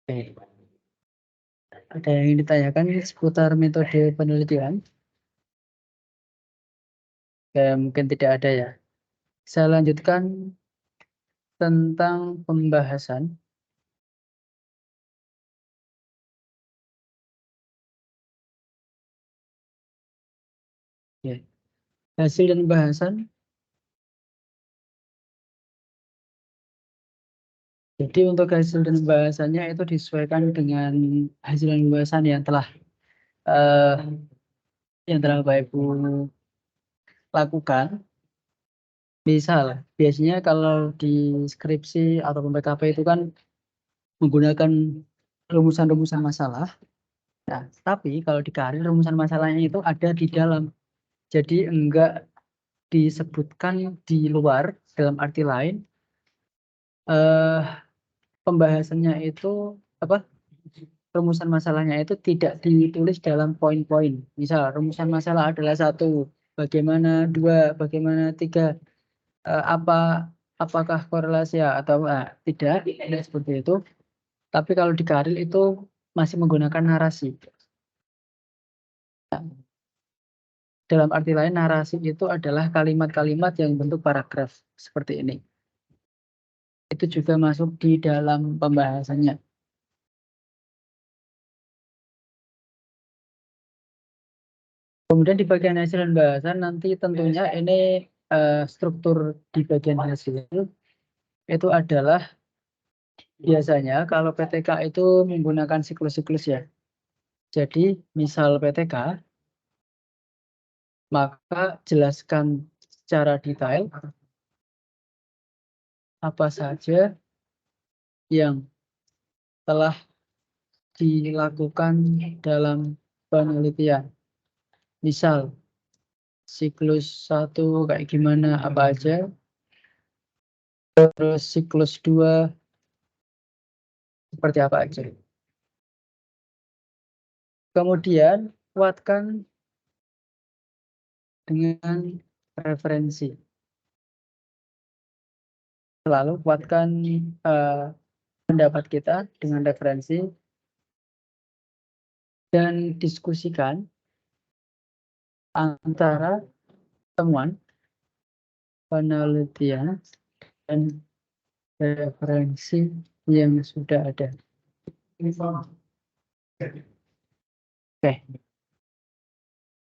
Oke. Ada yang ditanyakan seputar metode penelitian? Mungkin tidak ada ya. Saya lanjutkan tentang pembahasan. Oke. Hasil dan pembahasan. Jadi untuk hasil dan pembahasannya itu disesuaikan dengan hasil dan pembahasan yang telah Bapak Ibu lakukan. Misal, biasanya kalau di skripsi atau PKP itu kan menggunakan rumusan-rumusan masalah. Nah, tapi kalau di karir rumusan masalahnya itu ada di dalam. Jadi enggak disebutkan di luar, dalam arti lain pembahasannya itu apa? Rumusan masalahnya itu tidak ditulis dalam poin-poin. Misal rumusan masalah adalah 1, bagaimana 2, bagaimana 3, apakah korelasi atau tidak seperti itu. Tapi kalau di karir itu masih menggunakan narasi. Dalam arti lain narasi itu adalah kalimat-kalimat yang bentuk paragraf seperti ini. Itu juga masuk di dalam pembahasannya. Kemudian di bagian hasil dan bahasan nanti tentunya ini struktur di bagian hasil itu adalah biasanya kalau PTK itu menggunakan siklus-siklus ya. Jadi misal PTK, maka jelaskan secara detail apa saja yang telah dilakukan dalam penelitian. Misal siklus 1 kayak gimana, apa aja. Terus siklus 2 seperti apa aja. Kemudian kuatkan dengan referensi. Selalu kuatkan pendapat kita dengan referensi dan diskusikan antara temuan, penelitian, dan referensi yang sudah ada. Oke.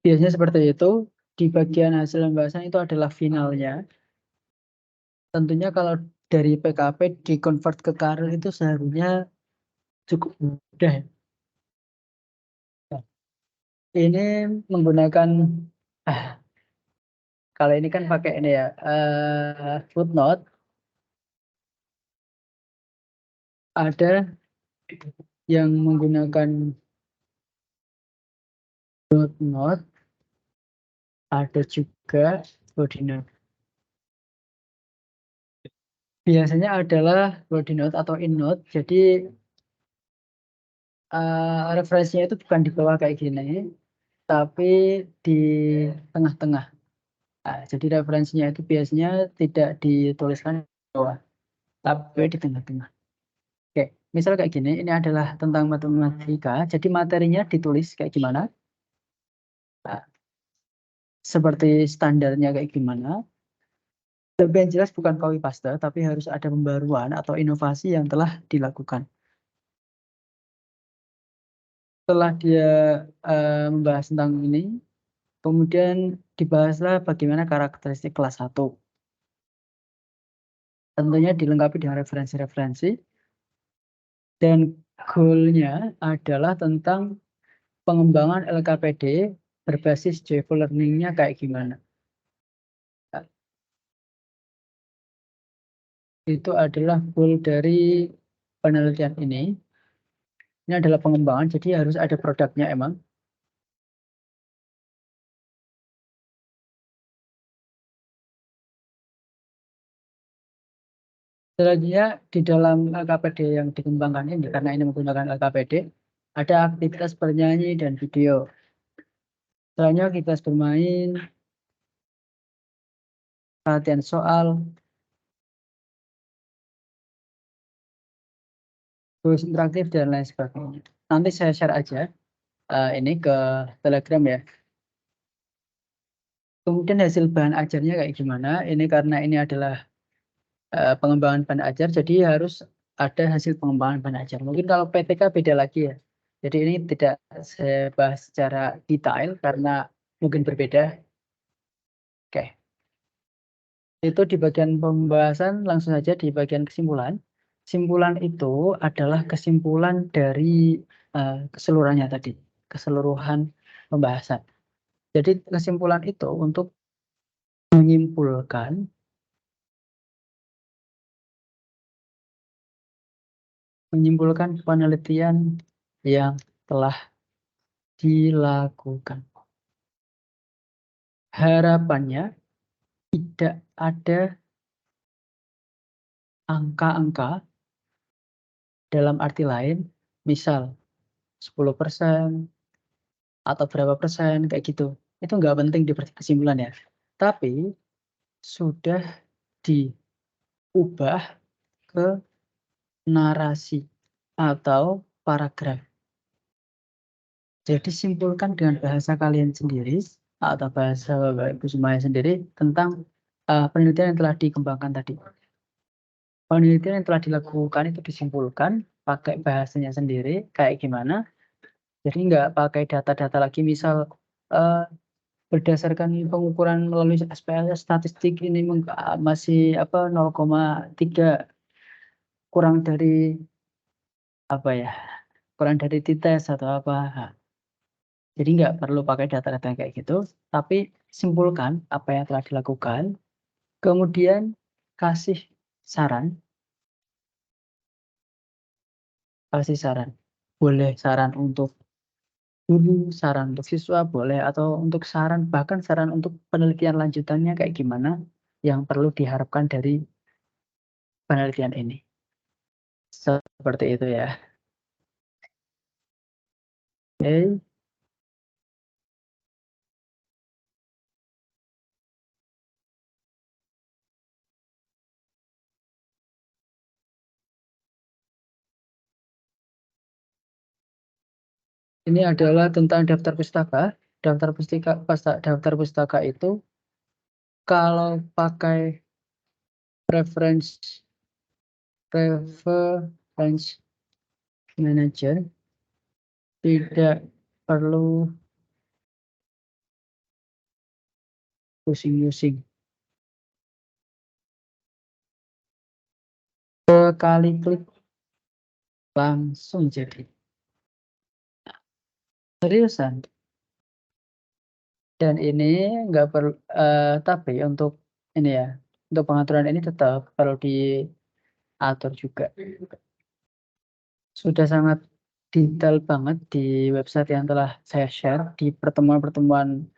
Biasanya seperti itu. Di bagian hasil pembahasan itu adalah finalnya. Tentunya kalau dari PKP di-convert ke karir itu seharusnya cukup mudah. Ini menggunakan kalau ini kan pakai ini ya footnote. Ada yang menggunakan footnote, ada juga body note. Biasanya adalah body note atau in note. Jadi referensinya itu bukan di bawah kayak gini, tapi di tengah-tengah. Jadi referensinya itu biasanya tidak dituliskan di bawah, tapi di tengah-tengah. Oke, misal kayak gini, ini adalah tentang matematika. Jadi materinya ditulis kayak gimana? Seperti standarnya kayak gimana? Tapi yang jelas bukan copy paste, tapi harus ada pembaruan atau inovasi yang telah dilakukan. Setelah dia membahas tentang ini, kemudian dibahaslah bagaimana karakteristik kelas 1. Tentunya dilengkapi dengan referensi-referensi. Dan goalnya adalah tentang pengembangan LKPD berbasis joyful learning-nya kayak gimana. Itu adalah goal dari penelitian ini. Ini adalah pengembangan, jadi harus ada produknya emang. Selanjutnya di dalam LKPD yang dikembangkan ini, karena ini menggunakan LKPD, ada aktivitas bernyanyi dan video. Selanjutnya aktivitas bermain, latihan soal, tulis interaktif, dan lain sebagainya. Nanti saya share aja ini ke Telegram ya. Kemudian hasil bahan ajarnya kayak gimana? Ini karena ini adalah pengembangan bahan ajar, jadi harus ada hasil pengembangan bahan ajar. Mungkin kalau PTK beda lagi ya. Jadi ini tidak saya bahas secara detail karena mungkin berbeda. Oke. Itu di bagian pembahasan, langsung saja di bagian kesimpulan. Kesimpulan itu adalah kesimpulan dari keseluruhannya tadi, keseluruhan pembahasan. Jadi kesimpulan itu untuk menyimpulkan penelitian yang telah dilakukan. Harapannya tidak ada angka-angka dalam arti lain, misal 10% atau berapa persen kayak gitu. Itu nggak penting di kesimpulan ya. Tapi sudah diubah ke narasi atau paragraf. Jadi simpulkan dengan bahasa kalian sendiri atau bahasa Bapak Ibu semuanya sendiri tentang penelitian yang telah dikembangkan tadi. Penelitian yang telah dilakukan itu disimpulkan pakai bahasanya sendiri kayak gimana. Jadi nggak pakai data-data lagi, misal berdasarkan pengukuran melalui SPSS statistik ini masih 0,3 kurang dari apa ya? Kurang dari TITES atau apa. Jadi nggak perlu pakai data-data kayak gitu, tapi simpulkan apa yang telah dilakukan, kemudian kasih saran. Boleh saran untuk guru, saran untuk siswa, boleh, atau untuk saran, bahkan saran untuk penelitian lanjutannya kayak gimana yang perlu diharapkan dari penelitian ini. Seperti itu ya. Oke. Ini adalah tentang daftar pustaka. Daftar pustaka itu kalau pakai reference manager tidak perlu pusing-pusing. Sekali klik langsung jadi. Seriusan. Dan ini nggak perlu, tapi untuk ini ya, untuk pengaturan ini tetap perlu diatur juga. Sudah sangat detail banget di website yang telah saya share di pertemuan-pertemuan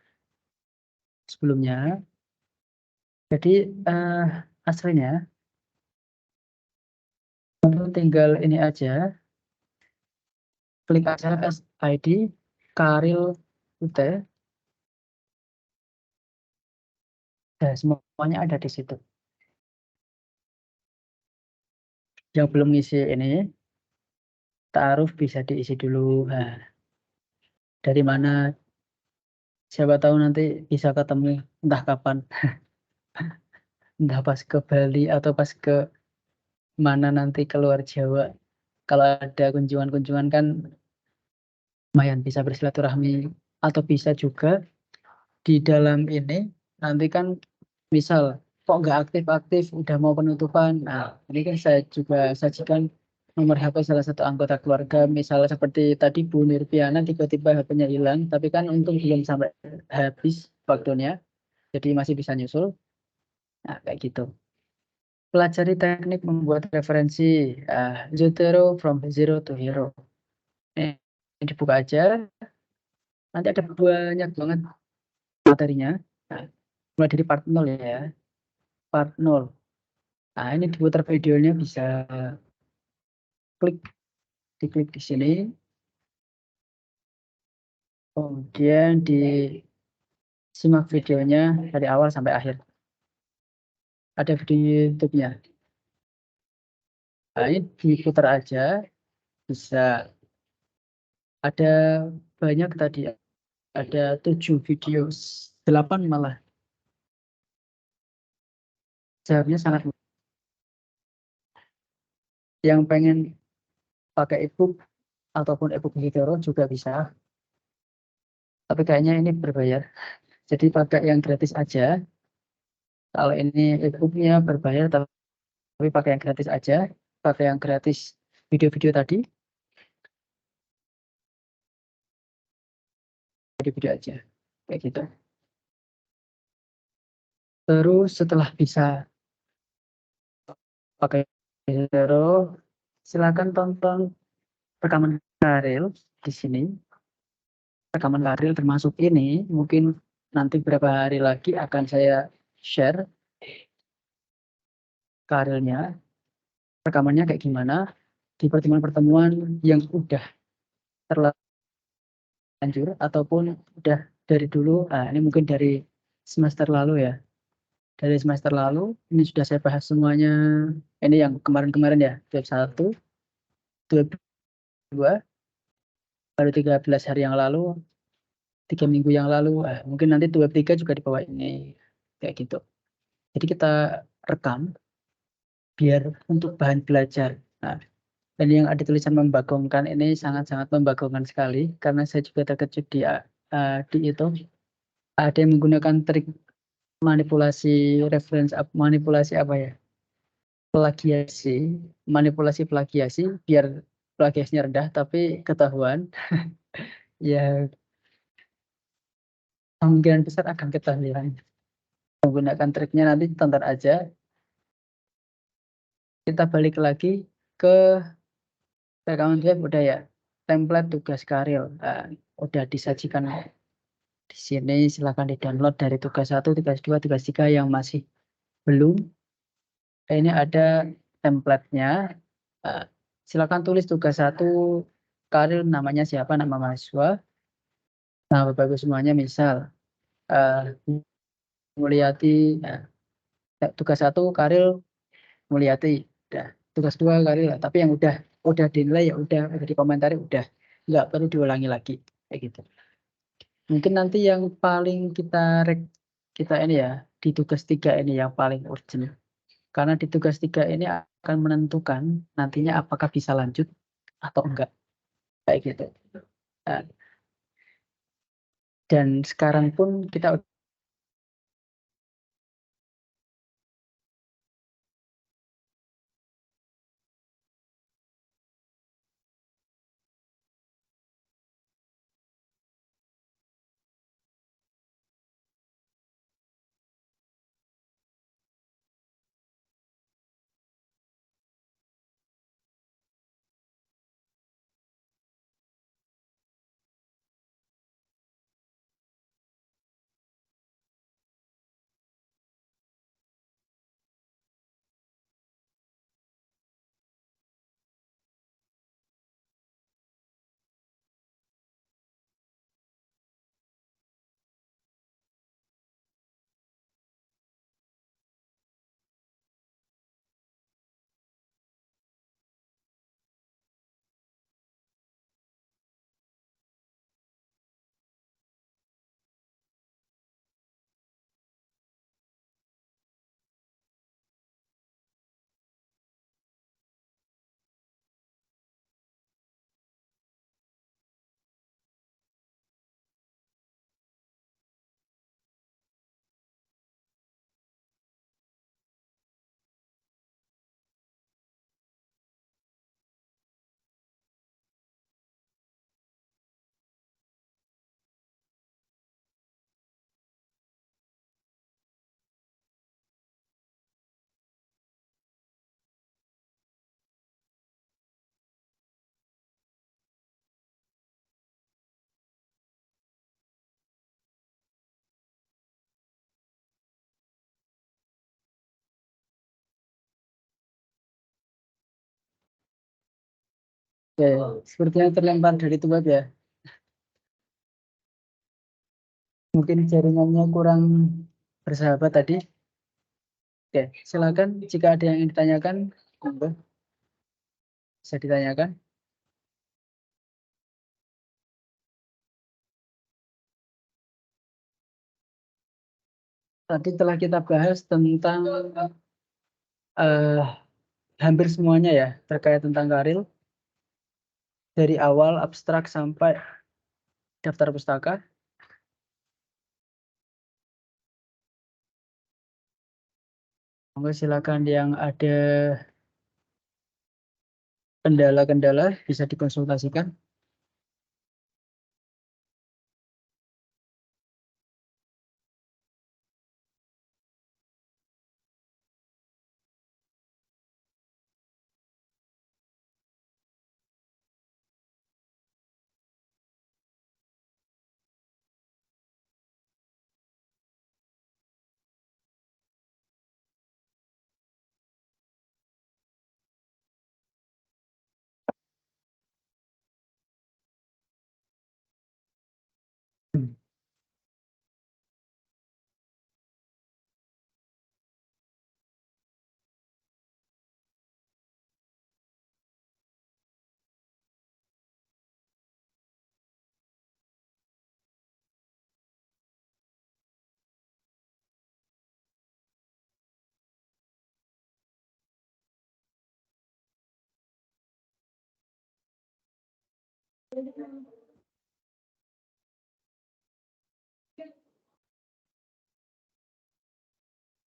sebelumnya. Jadi aslinya tinggal ini aja, klik aja ID Karil UT, nah, semuanya ada di situ. Yang belum ngisi ini, ta'aruf bisa diisi dulu. Nah, dari mana? Siapa tahu nanti bisa ketemu entah kapan. Entah pas ke Bali atau pas ke mana nanti keluar Jawa. Kalau ada kunjungan-kunjungan kan lumayan bisa bersilaturahmi, atau bisa juga di dalam ini nanti kan misal kok nggak aktif-aktif udah mau penutupan. Nah, ini kan saya juga sajikan nomor HP salah satu anggota keluarga, misalnya seperti tadi Bu Nirpiana tiba-tiba HP-nya hilang, tapi kan untung belum sampai habis waktunya, jadi masih bisa nyusul. Nah, kayak gitu. Pelajari teknik membuat referensi, Zotero from zero to hero. Ini dibuka aja, nanti ada banyak banget materinya. Nah, mulai dari part 0 ya, part 0. Nah, ini diputar videonya, bisa diklik di sini, kemudian disimak videonya dari awal sampai akhir. Ada video YouTube-nya. Nah, ini diputar aja, bisa. Ada banyak tadi, ada 7 video, 8 malah. Seharusnya sangat mudah. Yang pengen pakai ebook ataupun ebook Zotero juga bisa. Tapi kayaknya ini berbayar. Jadi pakai yang gratis aja. Kalau ini ebooknya berbayar, tapi pakai yang gratis aja. Pakai yang gratis video-video tadi. Video-video aja. Kayak gitu. Terus setelah bisa pakai Zotero, silakan tonton rekaman Karil di sini. Rekaman Karil termasuk ini, mungkin nanti beberapa hari lagi akan saya share Karilnya. Rekamannya kayak gimana di pertemuan-pertemuan yang udah terlanjur ataupun udah dari dulu. Nah, ini mungkin dari semester lalu ya. Dari semester lalu ini sudah saya bahas semuanya. Ini yang kemarin-kemarin ya, web 1, web 2, baru 13 hari yang lalu, 3 minggu yang lalu. Nah, mungkin nanti web 3 juga di bawah ini. Kayak gitu. Jadi kita rekam biar untuk bahan belajar. Nah, dan yang ada tulisan membagongkan ini sangat-sangat membagongkan sekali, karena saya juga terkejut di itu ada yang menggunakan trik manipulasi manipulasi apa ya, manipulasi plagiasi biar plagiasinya rendah, tapi ketahuan. Ya, kemungkinan besar akan ketahuan. Menggunakan triknya nanti tonton aja. Kita balik lagi ke rekaman web, udah ya, template tugas Karil. Nah, udah disajikan di sini, silahkan di-download dari tugas 1, tugas 2, tugas 3 yang masih belum. Ini ada template-nya. Silakan tulis tugas 1 Karil, namanya siapa, nama mahasiswa. Nah, Bapak Ibu semuanya, misal Mulyati, tugas 1 Karil Mulyati. Tugas 2 Karil, tapi yang udah dinilai ya udah dikomentari udah. nggak perlu diulangi lagi kayak gitu. Mungkin nanti yang paling kita ini ya di tugas 3 ini yang paling urgent. Karena di tugas 3 ini akan menentukan nantinya apakah bisa lanjut atau enggak kayak gitu. Nah, dan sekarang pun kita sepertinya terlempar dari itu web ya. Mungkin jaringannya kurang bersahabat tadi. Oke, silakan jika ada yang ingin ditanyakan, monggo bisa ditanyakan. Tadi telah kita bahas tentang hampir semuanya ya terkait tentang Karil dari awal abstrak sampai daftar pustaka. Monggo silakan yang ada kendala-kendala bisa dikonsultasikan.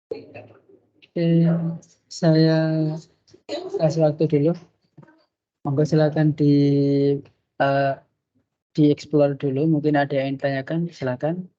Oke, saya kasih waktu dulu. Monggo silakan eh, di explore dulu. Mungkin ada yang ditanyakan, silakan.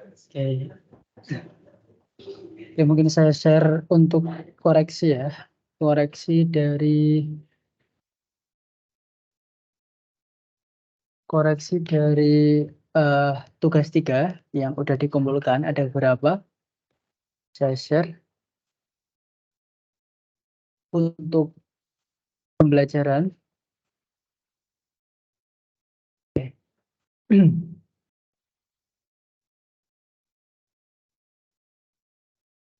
Oke. Ya, mungkin saya share untuk koreksi ya. Koreksi dari tugas 3 yang udah dikumpulkan ada beberapa. Saya share untuk pembelajaran.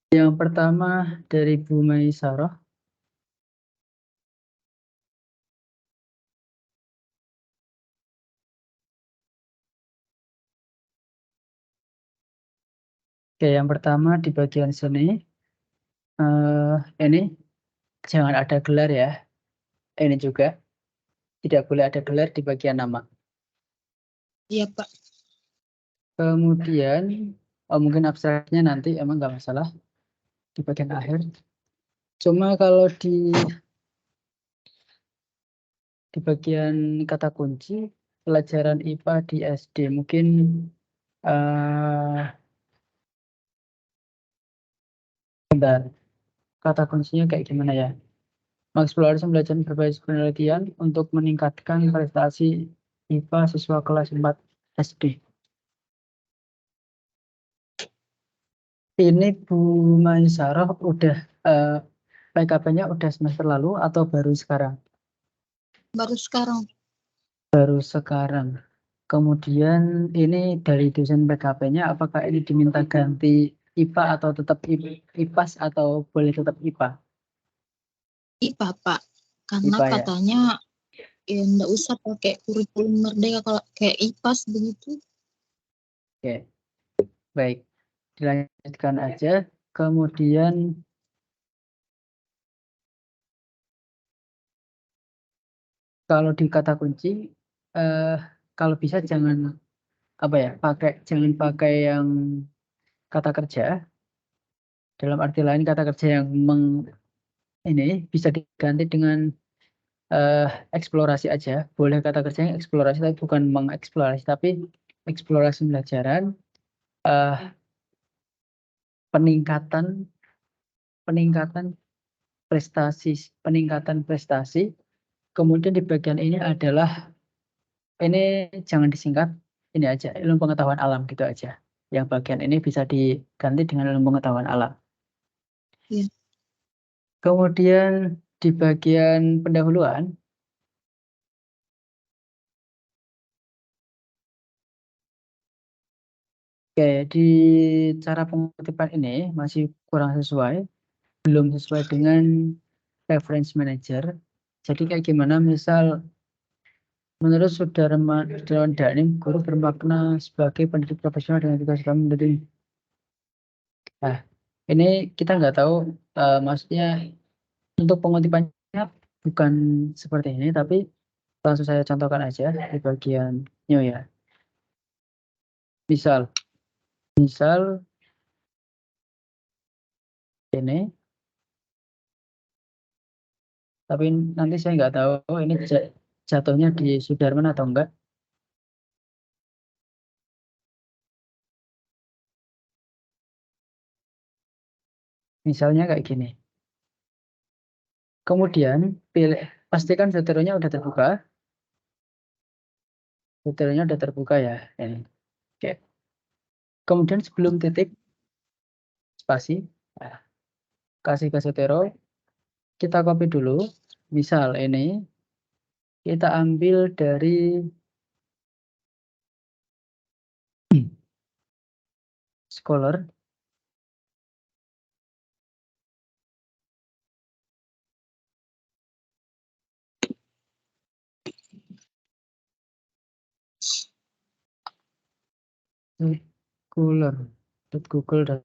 Yang pertama dari Bu Maisarah. Oke, yang pertama di bagian sini, ini jangan ada gelar ya. Ini juga tidak boleh ada gelar di bagian nama. Iya, Pak. Kemudian, mungkin abstraknya nanti emang nggak masalah di bagian akhir. Cuma kalau di bagian kata kunci pelajaran IPA di SD mungkin bentar, kata kuncinya kayak gimana ya? Mengeksplorasi pembelajaran berbasis penelitian untuk meningkatkan prestasi IPA siswa kelas 4 SD. Ini Bu Maisarah udah PKP-nya udah semester lalu atau baru sekarang? Baru sekarang. Baru sekarang. Kemudian ini dari dosen PKP-nya apakah ini diminta ganti IPA atau tetap IPAS atau boleh tetap IPA? IPA, Pak. Karena IPA ya. katanya ya enggak usah pakai kurikulum merdeka kalau kayak IPAS begitu. Oke. Baik. Dilanjutkan aja. Kemudian kalau di kata kunci kalau bisa jangan jangan pakai yang kata kerja. Dalam arti lain kata kerja yang ini bisa diganti dengan eksplorasi aja. Boleh kata kerjanya eksplorasi tapi bukan mengeksplorasi tapi eksplorasi pembelajaran, peningkatan prestasi. Kemudian di bagian ini adalah ini jangan disingkat, ini aja ilmu pengetahuan alam gitu aja. Yang bagian ini bisa diganti dengan ilmu pengetahuan alam. Iya. Kemudian di bagian pendahuluan oke, di cara pengutipan ini masih kurang sesuai, belum sesuai dengan reference manager. Jadi kayak gimana misal menurut Sudarman Dhanim, guru bermakna sebagai pendidik profesional dengan tugas utama mendidik. Nah, ini kita nggak tahu maksudnya untuk pengutipannya bukan seperti ini, tapi langsung saya contohkan aja di bagian new ya. Misal ini, tapi nanti saya nggak tahu ini jatuhnya di Sudarman atau enggak. Misalnya kayak gini. Kemudian pastikan seteronya udah terbuka. Seteronya udah terbuka ya. Ini. Oke. Kemudian sebelum titik spasi, nah, kasih ke setero, kita copy dulu. Misal ini kita ambil dari Scholar. Google.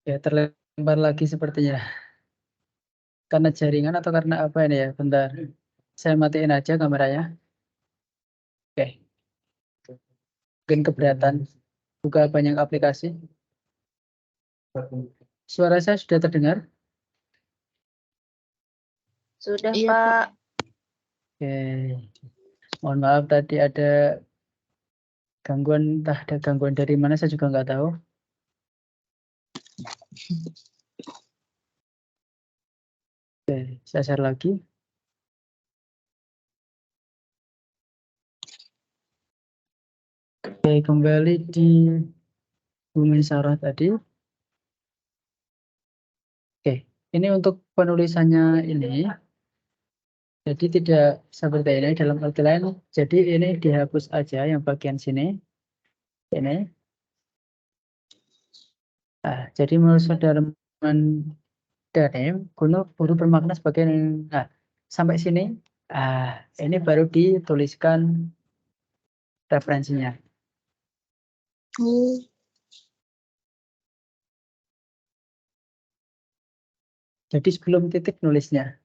Ya, terlempar lagi sepertinya. Karena jaringan atau karena apa ini ya? Bentar. Saya matiin aja kameranya. Oke. mungkin keberatan buka banyak aplikasi. Suara saya sudah terdengar? Sudah, Iya, Pak. Oke. Mohon maaf tadi ada gangguan, entah ada gangguan dari mana saya juga nggak tahu. Oke, saya share lagi. Oke, kembali di Bumi Sarah tadi. Oke, ini untuk penulisannya ini. Jadi tidak seperti ini dalam arti lain. Jadi ini dihapus aja yang bagian sini. Ini. Nah, jadi menurut saudara Danem, guru bermakna sebagai nah, sampai sini. Ini baru dituliskan referensinya. Oh, Jadi sebelum titik nulisnya.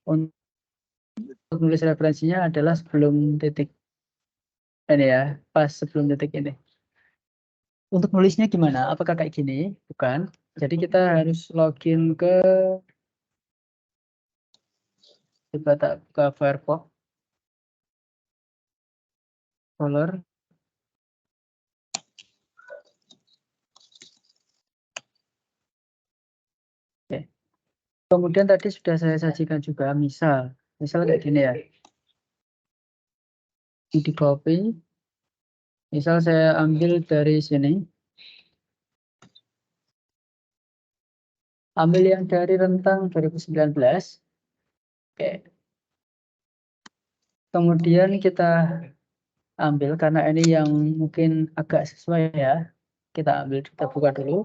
Untuk nulis referensinya adalah sebelum titik ini ya, pas sebelum titik ini. Untuk nulisnya gimana? Apakah kayak gini? Bukan. Jadi kita harus login ke coba tak buka Firefox. Color. Oke. Kemudian tadi sudah saya sajikan juga misal kayak gini ya. Ini di copy. Misal saya ambil dari sini. Ambil yang dari rentang 2019. Oke. Kemudian kita ambil karena ini yang mungkin agak sesuai ya. Kita ambil, kita buka dulu.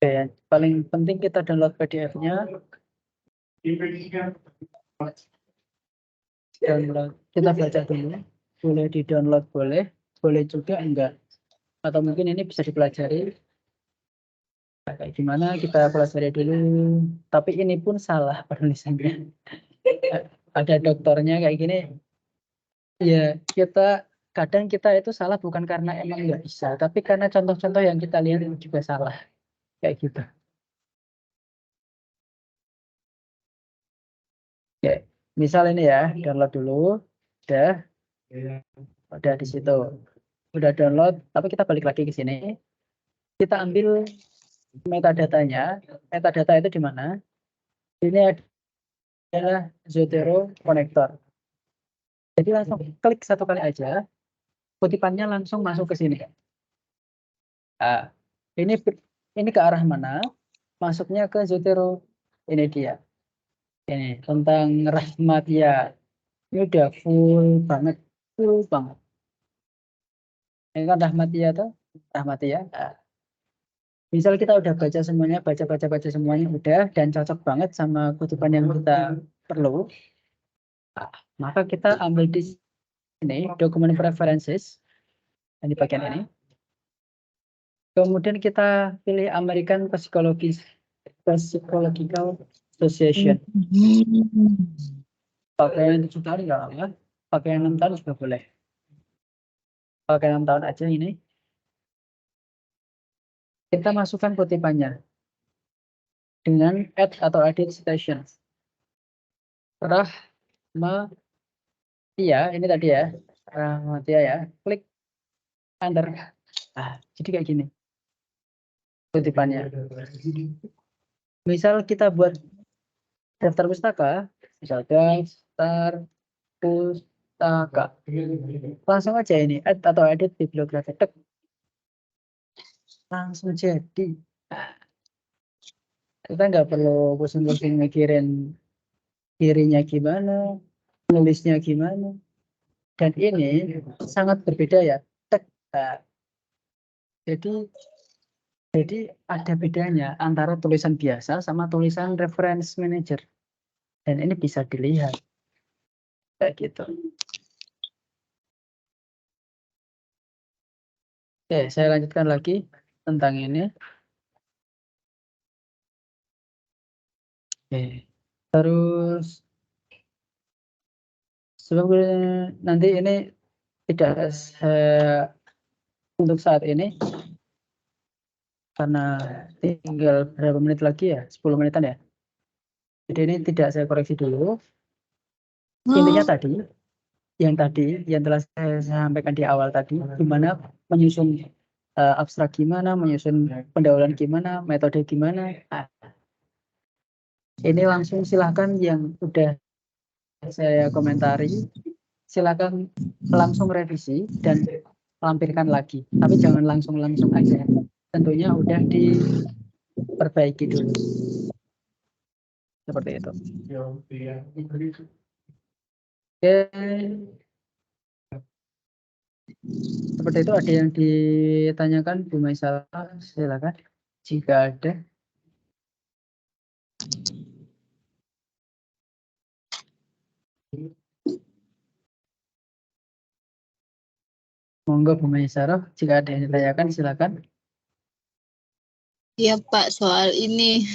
Oke, yang paling penting kita download PDF-nya. Download, kita baca dulu. Boleh di-download, boleh juga enggak. Atau mungkin ini bisa dipelajari. Nah, kayak gimana kita pelajari dulu. Tapi ini pun salah penulisannya. Ada doktornya kayak gini. Ya, kadang kita itu salah bukan karena emang nggak bisa, tapi karena contoh-contoh yang kita lihat itu juga salah. Kayak gitu. Oke, misal ini ya, download dulu. Udah di situ. Udah download, tapi kita balik lagi ke sini. Kita ambil metadatanya. Metadata itu di mana? Ini adalah Zotero connector. Jadi langsung klik satu kali aja, kutipannya langsung masuk ke sini. Nah, ini ke arah mana? Masuknya ke Zotero. Ini dia. Ini tentang Rahmatia. Ini udah full banget. Ini kan Rahmatia tuh. Rahmatia. Nah, misal kita udah baca semuanya, baca semuanya udah dan cocok banget sama kutipan yang kita perlu. Nah, maka kita ambil di sini dokumen preferences. Di bagian ini. Kemudian kita pilih American Psychological Association. Pakai yang 7 tahun nggak apa-apa. Pakai yang 6 tahun juga boleh. Pakai 6 tahun aja ini. Kita masukkan kutipannya dengan add atau edit citation. Rahmatia, ini tadi ya. Rahmatia ya. Klik under. Jadi kayak gini. Kutipannya. Misal kita buat daftar pustaka, misal daftar pustaka. Langsung aja ini add atau edit bibliografi. Langsung jadi. Kita nggak perlu pusing-pusing mikirin kirinya gimana, nulisnya gimana. Dan ini sangat berbeda ya. Jadi ada bedanya antara tulisan biasa sama tulisan reference manager. Dan ini bisa dilihat. Kayak gitu. Oke, saya lanjutkan lagi tentang ini. Oke. Terus Sebab nanti ini tidak untuk saat ini karena tinggal berapa menit lagi ya, 10 menitan ya. Jadi ini tidak saya koreksi dulu. Intinya tadi yang telah saya sampaikan di awal tadi, gimana menyusun abstrak gimana, menyusun pendahuluan gimana, metode gimana. Nah, ini langsung silahkan yang udah saya komentari, silakan langsung revisi dan lampirkan lagi. Tapi jangan langsung aja. Tentunya udah diperbaiki dulu. Seperti itu. Oke. Seperti itu, ada yang ditanyakan Bu Maisal, silakan jika ada. Monggo Bu Maisarah, jika ada yang ditanyakan silakan. Iya Pak, soal ini.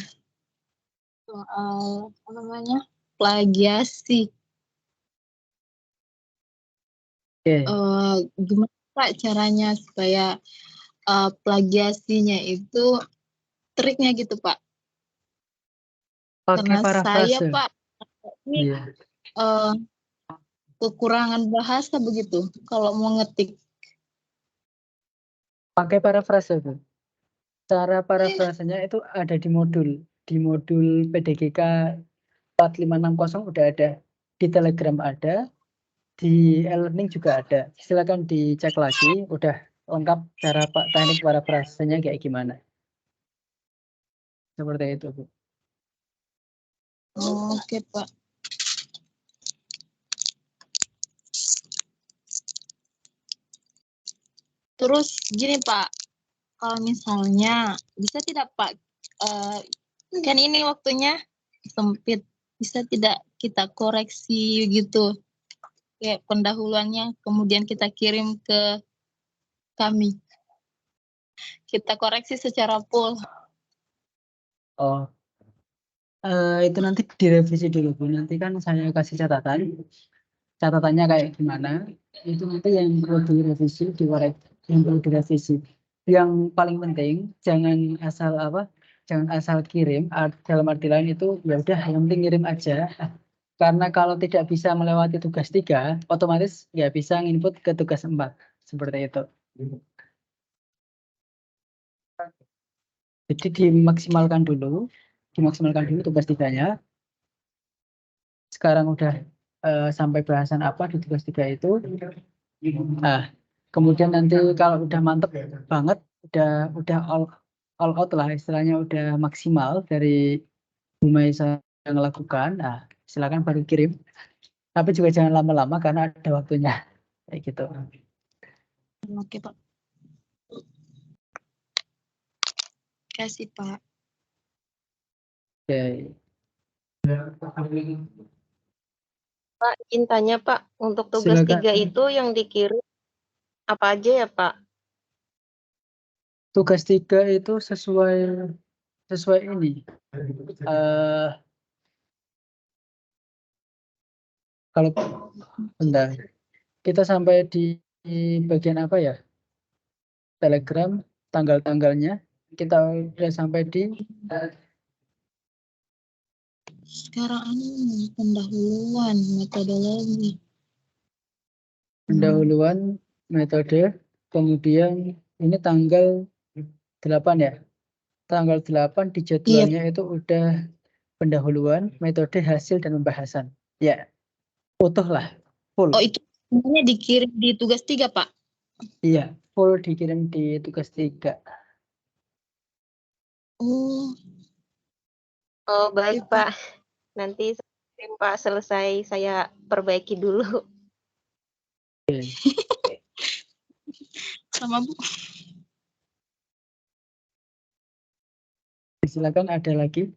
Soal apa namanya? Plagiasi. Oke. Gimana Pak caranya supaya plagiasinya itu triknya gitu Pak? Pakai Karena saya parafrase. Pak ini Iya. kekurangan bahasa begitu kalau mau ngetik. Pakai parafrase, Bu. Cara parafrasenya itu ada di modul PDGK 4560 udah ada, di Telegram ada, di e-learning juga ada. Silakan dicek lagi, udah lengkap cara teknik parafrasenya kayak gimana. Seperti itu, Bu. Oke Pak. Terus gini Pak, kalau misalnya bisa tidak Pak, kan ini waktunya sempit, bisa tidak kita koreksi gitu, kayak pendahuluannya kemudian kita kirim ke kami, kita koreksi secara full. Oh, itu nanti direvisi dulu, Bu. Nanti kan saya kasih catatannya kayak gimana. Itu nanti yang perlu direvisi, yang perlu direvisi. Yang paling penting jangan asal kirim. Dalam arti lain itu ya udah yang penting kirim aja. Karena kalau tidak bisa melewati tugas 3, otomatis nggak bisa nginput ke tugas 4. Seperti itu. Jadi dimaksimalkan dulu tugas 3-nya. Sekarang udah sampai bahasan apa di tugas 3 itu. Nah, kemudian nanti kalau udah mantep banget, udah all out lah istilahnya, udah maksimal dari Bu Maisa yang melakukan, nah silakan baru kirim. Tapi juga jangan lama-lama karena ada waktunya. Kayak gitu. Oke Pak. Kasih Pak. Oke. Pak, izin tanya Pak, untuk tugas Silakan. 3 itu yang dikirim apa aja ya Pak? Tugas 3 itu sesuai ini. Kalau bentar, kita sampai di bagian apa ya? Telegram, tanggal-tanggalnya kita udah sampai di Sekarang ini pendahuluan metodologi. pendahuluan metode, kemudian ini tanggal 8 ya. Tanggal 8 di jadwalnya itu udah pendahuluan, metode, hasil, dan pembahasan. Ya, utuh lah, full. Oh itu sebenarnya dikirim di tugas 3 Pak? Iya, full dikirim di tugas 3. Oh. Oh baik Pak, nanti Pak selesai saya perbaiki dulu. Sama Bu. Silakan, ada lagi.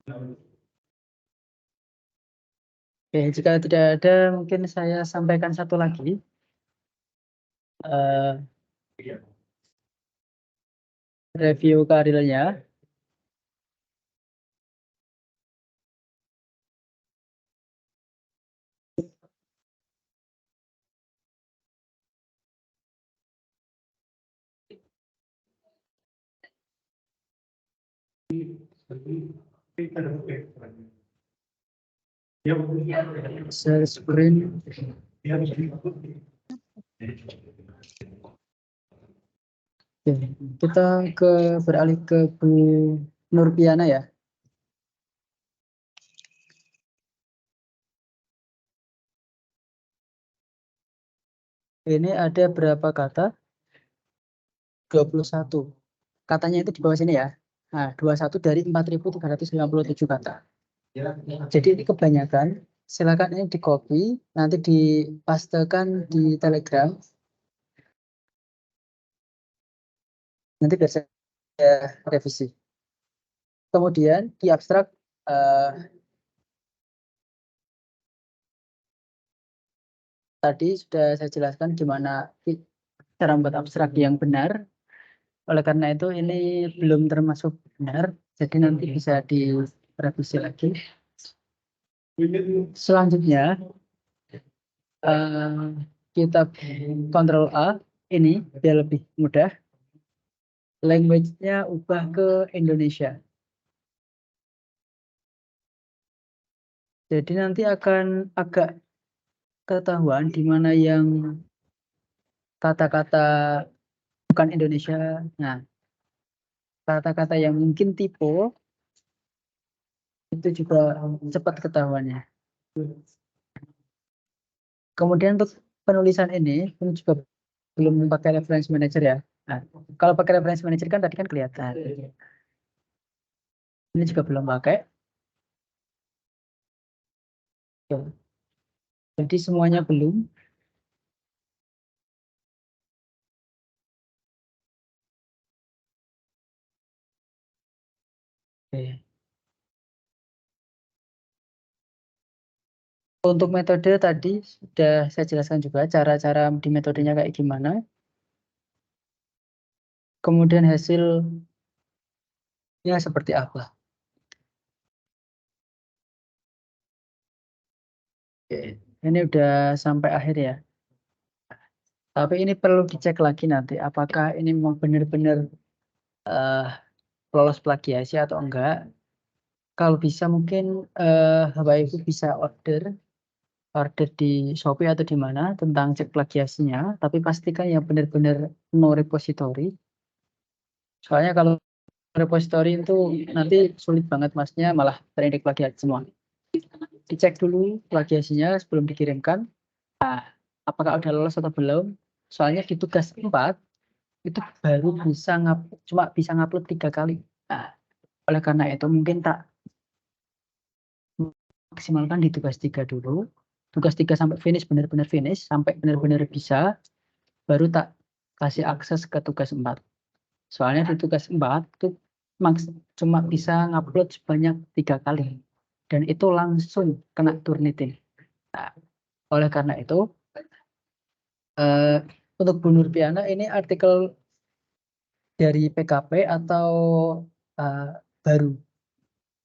Oke, jika tidak ada, mungkin saya sampaikan satu lagi. Review karirnya. Share screen. Oke, kita beralih ke Bu Nurpiana ya. Ini ada berapa kata? 21. Katanya itu di bawah sini ya. Nah, 21 dari 4.357 kata. Jadi ini kebanyakan. Silakan ini di copy, nanti dipastekan di Telegram. Nanti biar saya revisi. Kemudian di abstrak tadi sudah saya jelaskan gimana cara membuat abstrak yang benar. Oleh karena itu ini belum termasuk benar, jadi nanti bisa direvisi lagi. Selanjutnya kita Ctrl A ini biar lebih mudah. Language-nya ubah ke Indonesia. Jadi nanti akan agak ketahuan di mana yang kata-kata bukan Indonesia. Nah, kata-kata yang mungkin tipe itu juga cepat ketahuannya. Kemudian untuk penulisan ini juga belum pakai reference manager ya. Nah, kalau pakai reference manager kan tadi kan kelihatan. Ini juga belum pakai. Jadi semuanya belum. Oke. Untuk metode tadi sudah saya jelaskan juga cara-cara di metodenya kayak gimana. Kemudian hasilnya seperti apa. Oke. Ini udah sampai akhir ya. Tapi ini perlu dicek lagi nanti apakah ini memang benar-benar lolos plagiasi atau enggak. Kalau bisa mungkin Bapak Ibu bisa order di Shopee atau di mana tentang cek plagiasinya, tapi pastikan yang benar-benar no repository. Soalnya kalau repository itu nanti sulit banget masnya, malah terindik plagiat semua. Dicek dulu plagiasinya sebelum dikirimkan. Nah, apakah udah lolos atau belum? Soalnya di tugas 4 itu baru cuma bisa ngupload 3 kali. Nah, oleh karena itu mungkin tak maksimalkan di tugas 3 dulu. Tugas 3 sampai finish, benar-benar finish, sampai benar-benar bisa, baru tak kasih akses ke tugas 4. Soalnya di tugas 4 itu cuma bisa ngupload sebanyak 3 kali. Dan itu langsung kena Turnitin. Nah, oleh karena itu, untuk Bu Nurpiana ini artikel dari PKP atau baru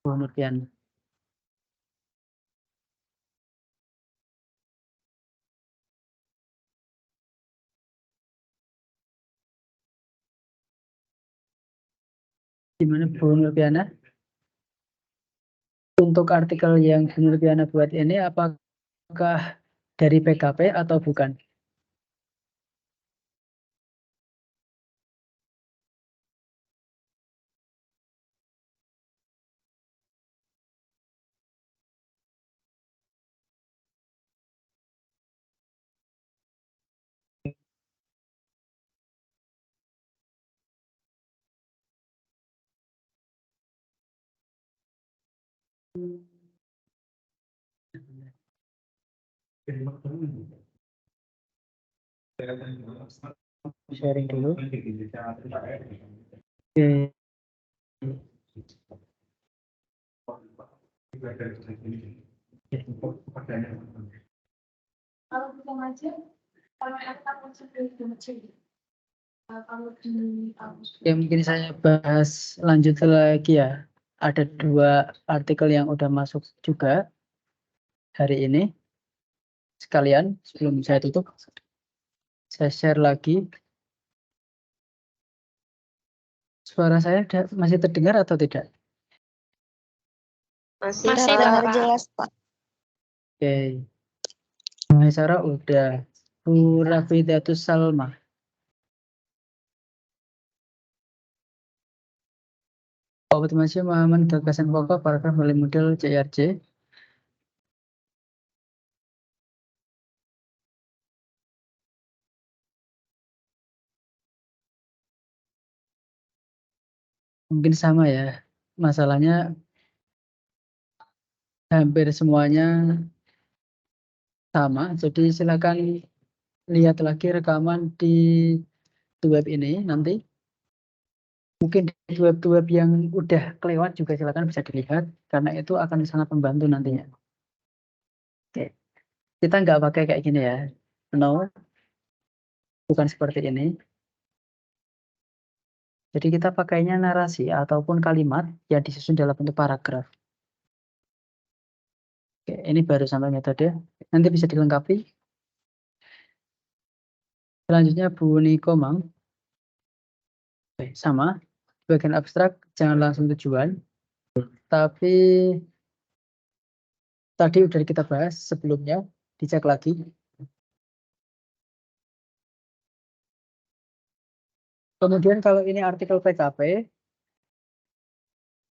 Bu Nurpiana? Gimana Bu Nurpiana? Untuk artikel yang Bu Nurpiana buat ini apakah dari PKP atau bukan? Sharing dulu. Oke. Kalau kita ngajar, kalau kita kalau di Ya, mungkin saya bahas lanjut lagi ya. Ada 2 artikel yang udah masuk juga hari ini. Sekalian, sebelum saya tutup, saya share lagi. Suara saya masih terdengar atau tidak? Masih, Masih, Pak. Pak. jelas, Pak. Oke. Sarah udah. Bu Rafidatus Salma. Optimasi pemahaman gagasan pokok paragraf melalui model CRC. Mungkin sama ya. Masalahnya hampir semuanya sama. Jadi silakan lihat lagi rekaman di web ini nanti. Mungkin di web yang udah kelewat juga silakan bisa dilihat karena itu akan sangat membantu nantinya. Oke. Kita nggak pakai kayak gini ya. No. Bukan seperti ini. Jadi kita pakainya narasi ataupun kalimat yang disusun dalam bentuk paragraf. Oke, ini baru sampai metode. Nanti bisa dilengkapi. Selanjutnya Bu Nikomang. Oke, sama. Bagian abstrak jangan langsung tujuan. Tapi tadi udah kita bahas sebelumnya. Dicek lagi. Kemudian kalau ini artikel PKP,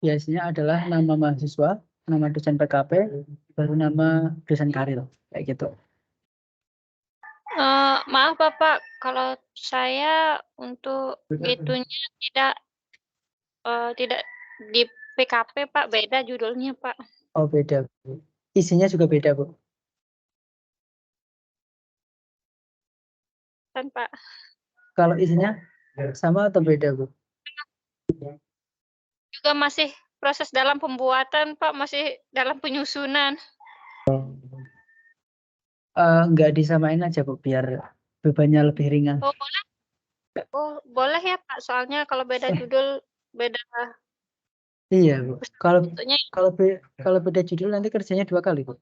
biasanya adalah nama mahasiswa, nama dosen PKP, baru nama dosen karir, kayak gitu. Maaf Bapak, kalau saya untuk gitunya tidak di PKP Pak, beda judulnya Pak. Oh beda, Bu. Isinya juga beda, Bu. Kan Pak. Kalau isinya sama atau beda, Bu? Juga masih proses dalam pembuatan Pak, masih dalam penyusunan. Nggak disamain aja, Bu, biar bebannya lebih ringan. Oh boleh? Oh boleh ya Pak, soalnya kalau beda judul, beda Iya, Bu. bentuknya. Kalau beda judul nanti kerjanya 2 kali, Bu.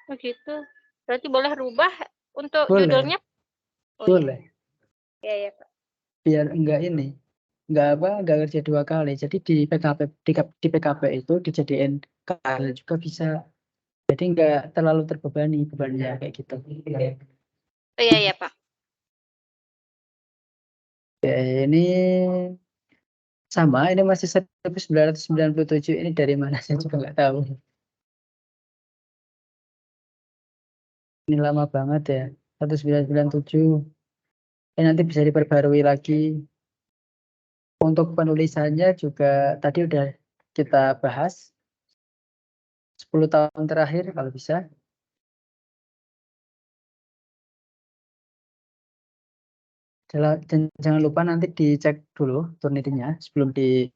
Begitu. Berarti boleh rubah untuk Boleh. judulnya? Oh, Boleh. iya Pak. Biar nggak kerja 2 kali. Jadi di PKP itu dijadiin karir juga bisa. Jadi nggak terlalu terbebani bebannya kayak gitu. Oh, iya Pak. Oke, ini sama, ini masih 1997. Ini dari mana saya juga nggak tahu. Ini lama banget ya, 1997. Ini nanti bisa diperbarui lagi. Untuk penulisannya juga tadi udah kita bahas. 10 tahun terakhir kalau bisa. Jangan lupa nanti dicek dulu Turnitin-nya sebelum di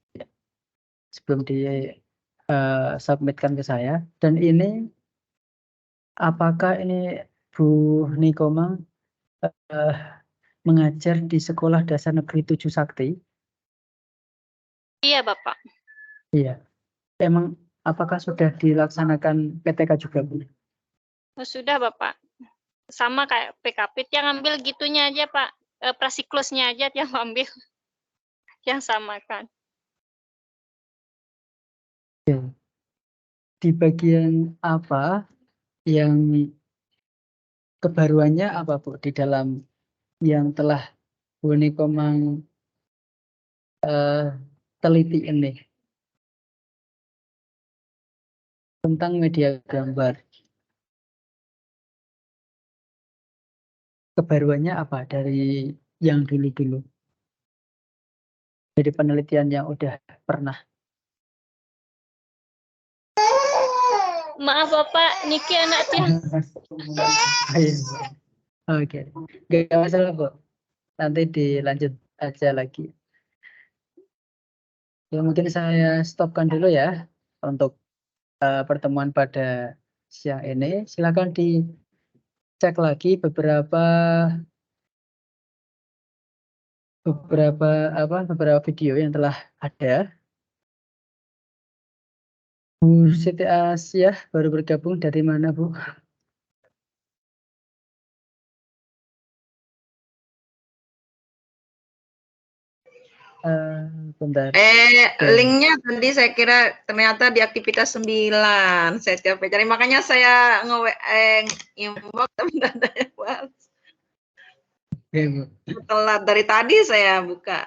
submitkan ke saya. Dan ini apakah ini Bu Nikomang mengajar di Sekolah Dasar Negeri 7 Sakti? Iya Bapak. Iya. Emang apakah sudah dilaksanakan PTK juga, Bu? Oh, sudah Bapak. Sama kayak PKP, yang ambil gitunya aja Pak. Prasiklusnya aja yang ambil. Yang samakan. Oke. Di bagian apa yang kebaruannya apa, Bu, di dalam yang telah Bu Nikomang teliti ini tentang media gambar? Kebaruannya apa dari yang dulu-dulu? Dari penelitian yang udah pernah. Maaf Bapak, Niki anaknya. Oke, nggak masalah, Bu. Nanti dilanjut aja lagi. Ya, mungkin saya stopkan dulu ya untuk pertemuan pada siang ini. Silakan dicek lagi beberapa video yang telah ada. Bu Siti Asyah baru bergabung dari mana, Bu? Bentar. Linknya tadi saya kira ternyata di aktivitas 9. Saya coba cari, makanya saya inbox tapi tidak ada yang balas. Oke, Bu. Telat dari tadi saya buka.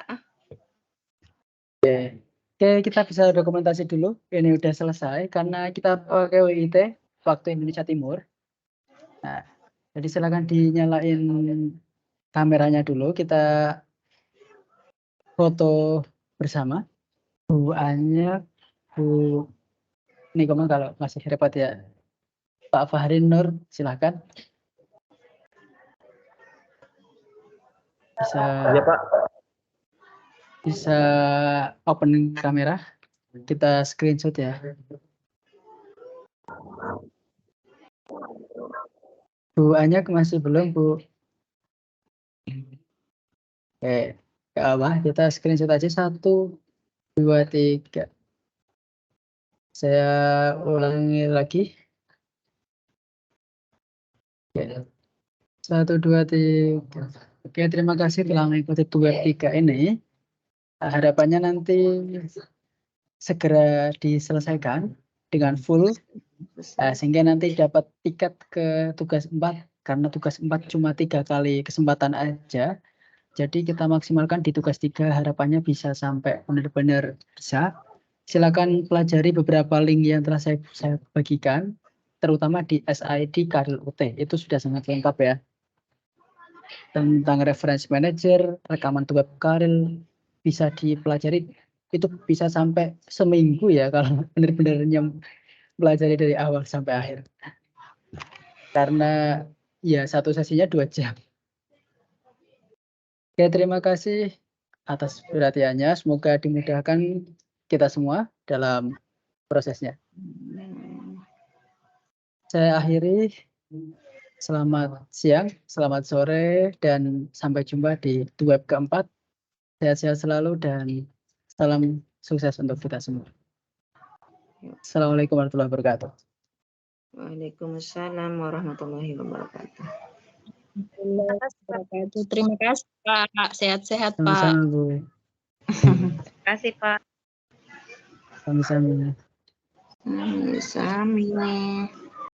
Oke, kita bisa dokumentasi dulu. Ini udah selesai karena kita pakai WIT waktu Indonesia Timur. Nah, jadi silakan dinyalain kameranya dulu. Kita foto bersama. Bu Anya, Bu, ini komen kalau masih repot ya. Pak Fahri Nur, silakan. Bisa open kamera. Kita screenshot ya. Bu Anya masih belum, Bu. Oke, ke bawah kita screenshot aja 1, 2, 3. Saya ulangi lagi. Oke. 1, 2, 3. Oke, terima kasih telah mengikuti web 3 ini. Harapannya nanti segera diselesaikan dengan full, sehingga nanti dapat tiket ke tugas 4, karena tugas 4 cuma 3 kali kesempatan aja. Jadi kita maksimalkan di tugas 3, harapannya bisa sampai benar-benar bisa. Silakan pelajari beberapa link yang telah saya bagikan, terutama di SID Karil UT. Itu sudah sangat lengkap ya. Tentang reference manager, rekaman web Karil, bisa dipelajari. Itu bisa sampai seminggu ya kalau benar-benar pelajari dari awal sampai akhir. Karena ya satu sesinya 2 jam. Oke, terima kasih atas perhatiannya. Semoga dimudahkan kita semua dalam prosesnya. Saya akhiri. Selamat siang, selamat sore, dan sampai jumpa di web keempat. Sehat-sehat selalu dan salam sukses untuk kita semua. Assalamualaikum warahmatullahi wabarakatuh. Waalaikumsalam warahmatullahi wabarakatuh. Terima kasih Pak. Sehat-sehat Pak. Sama-sama, Bu. Terima kasih, Pak. Sama-sama. Sama.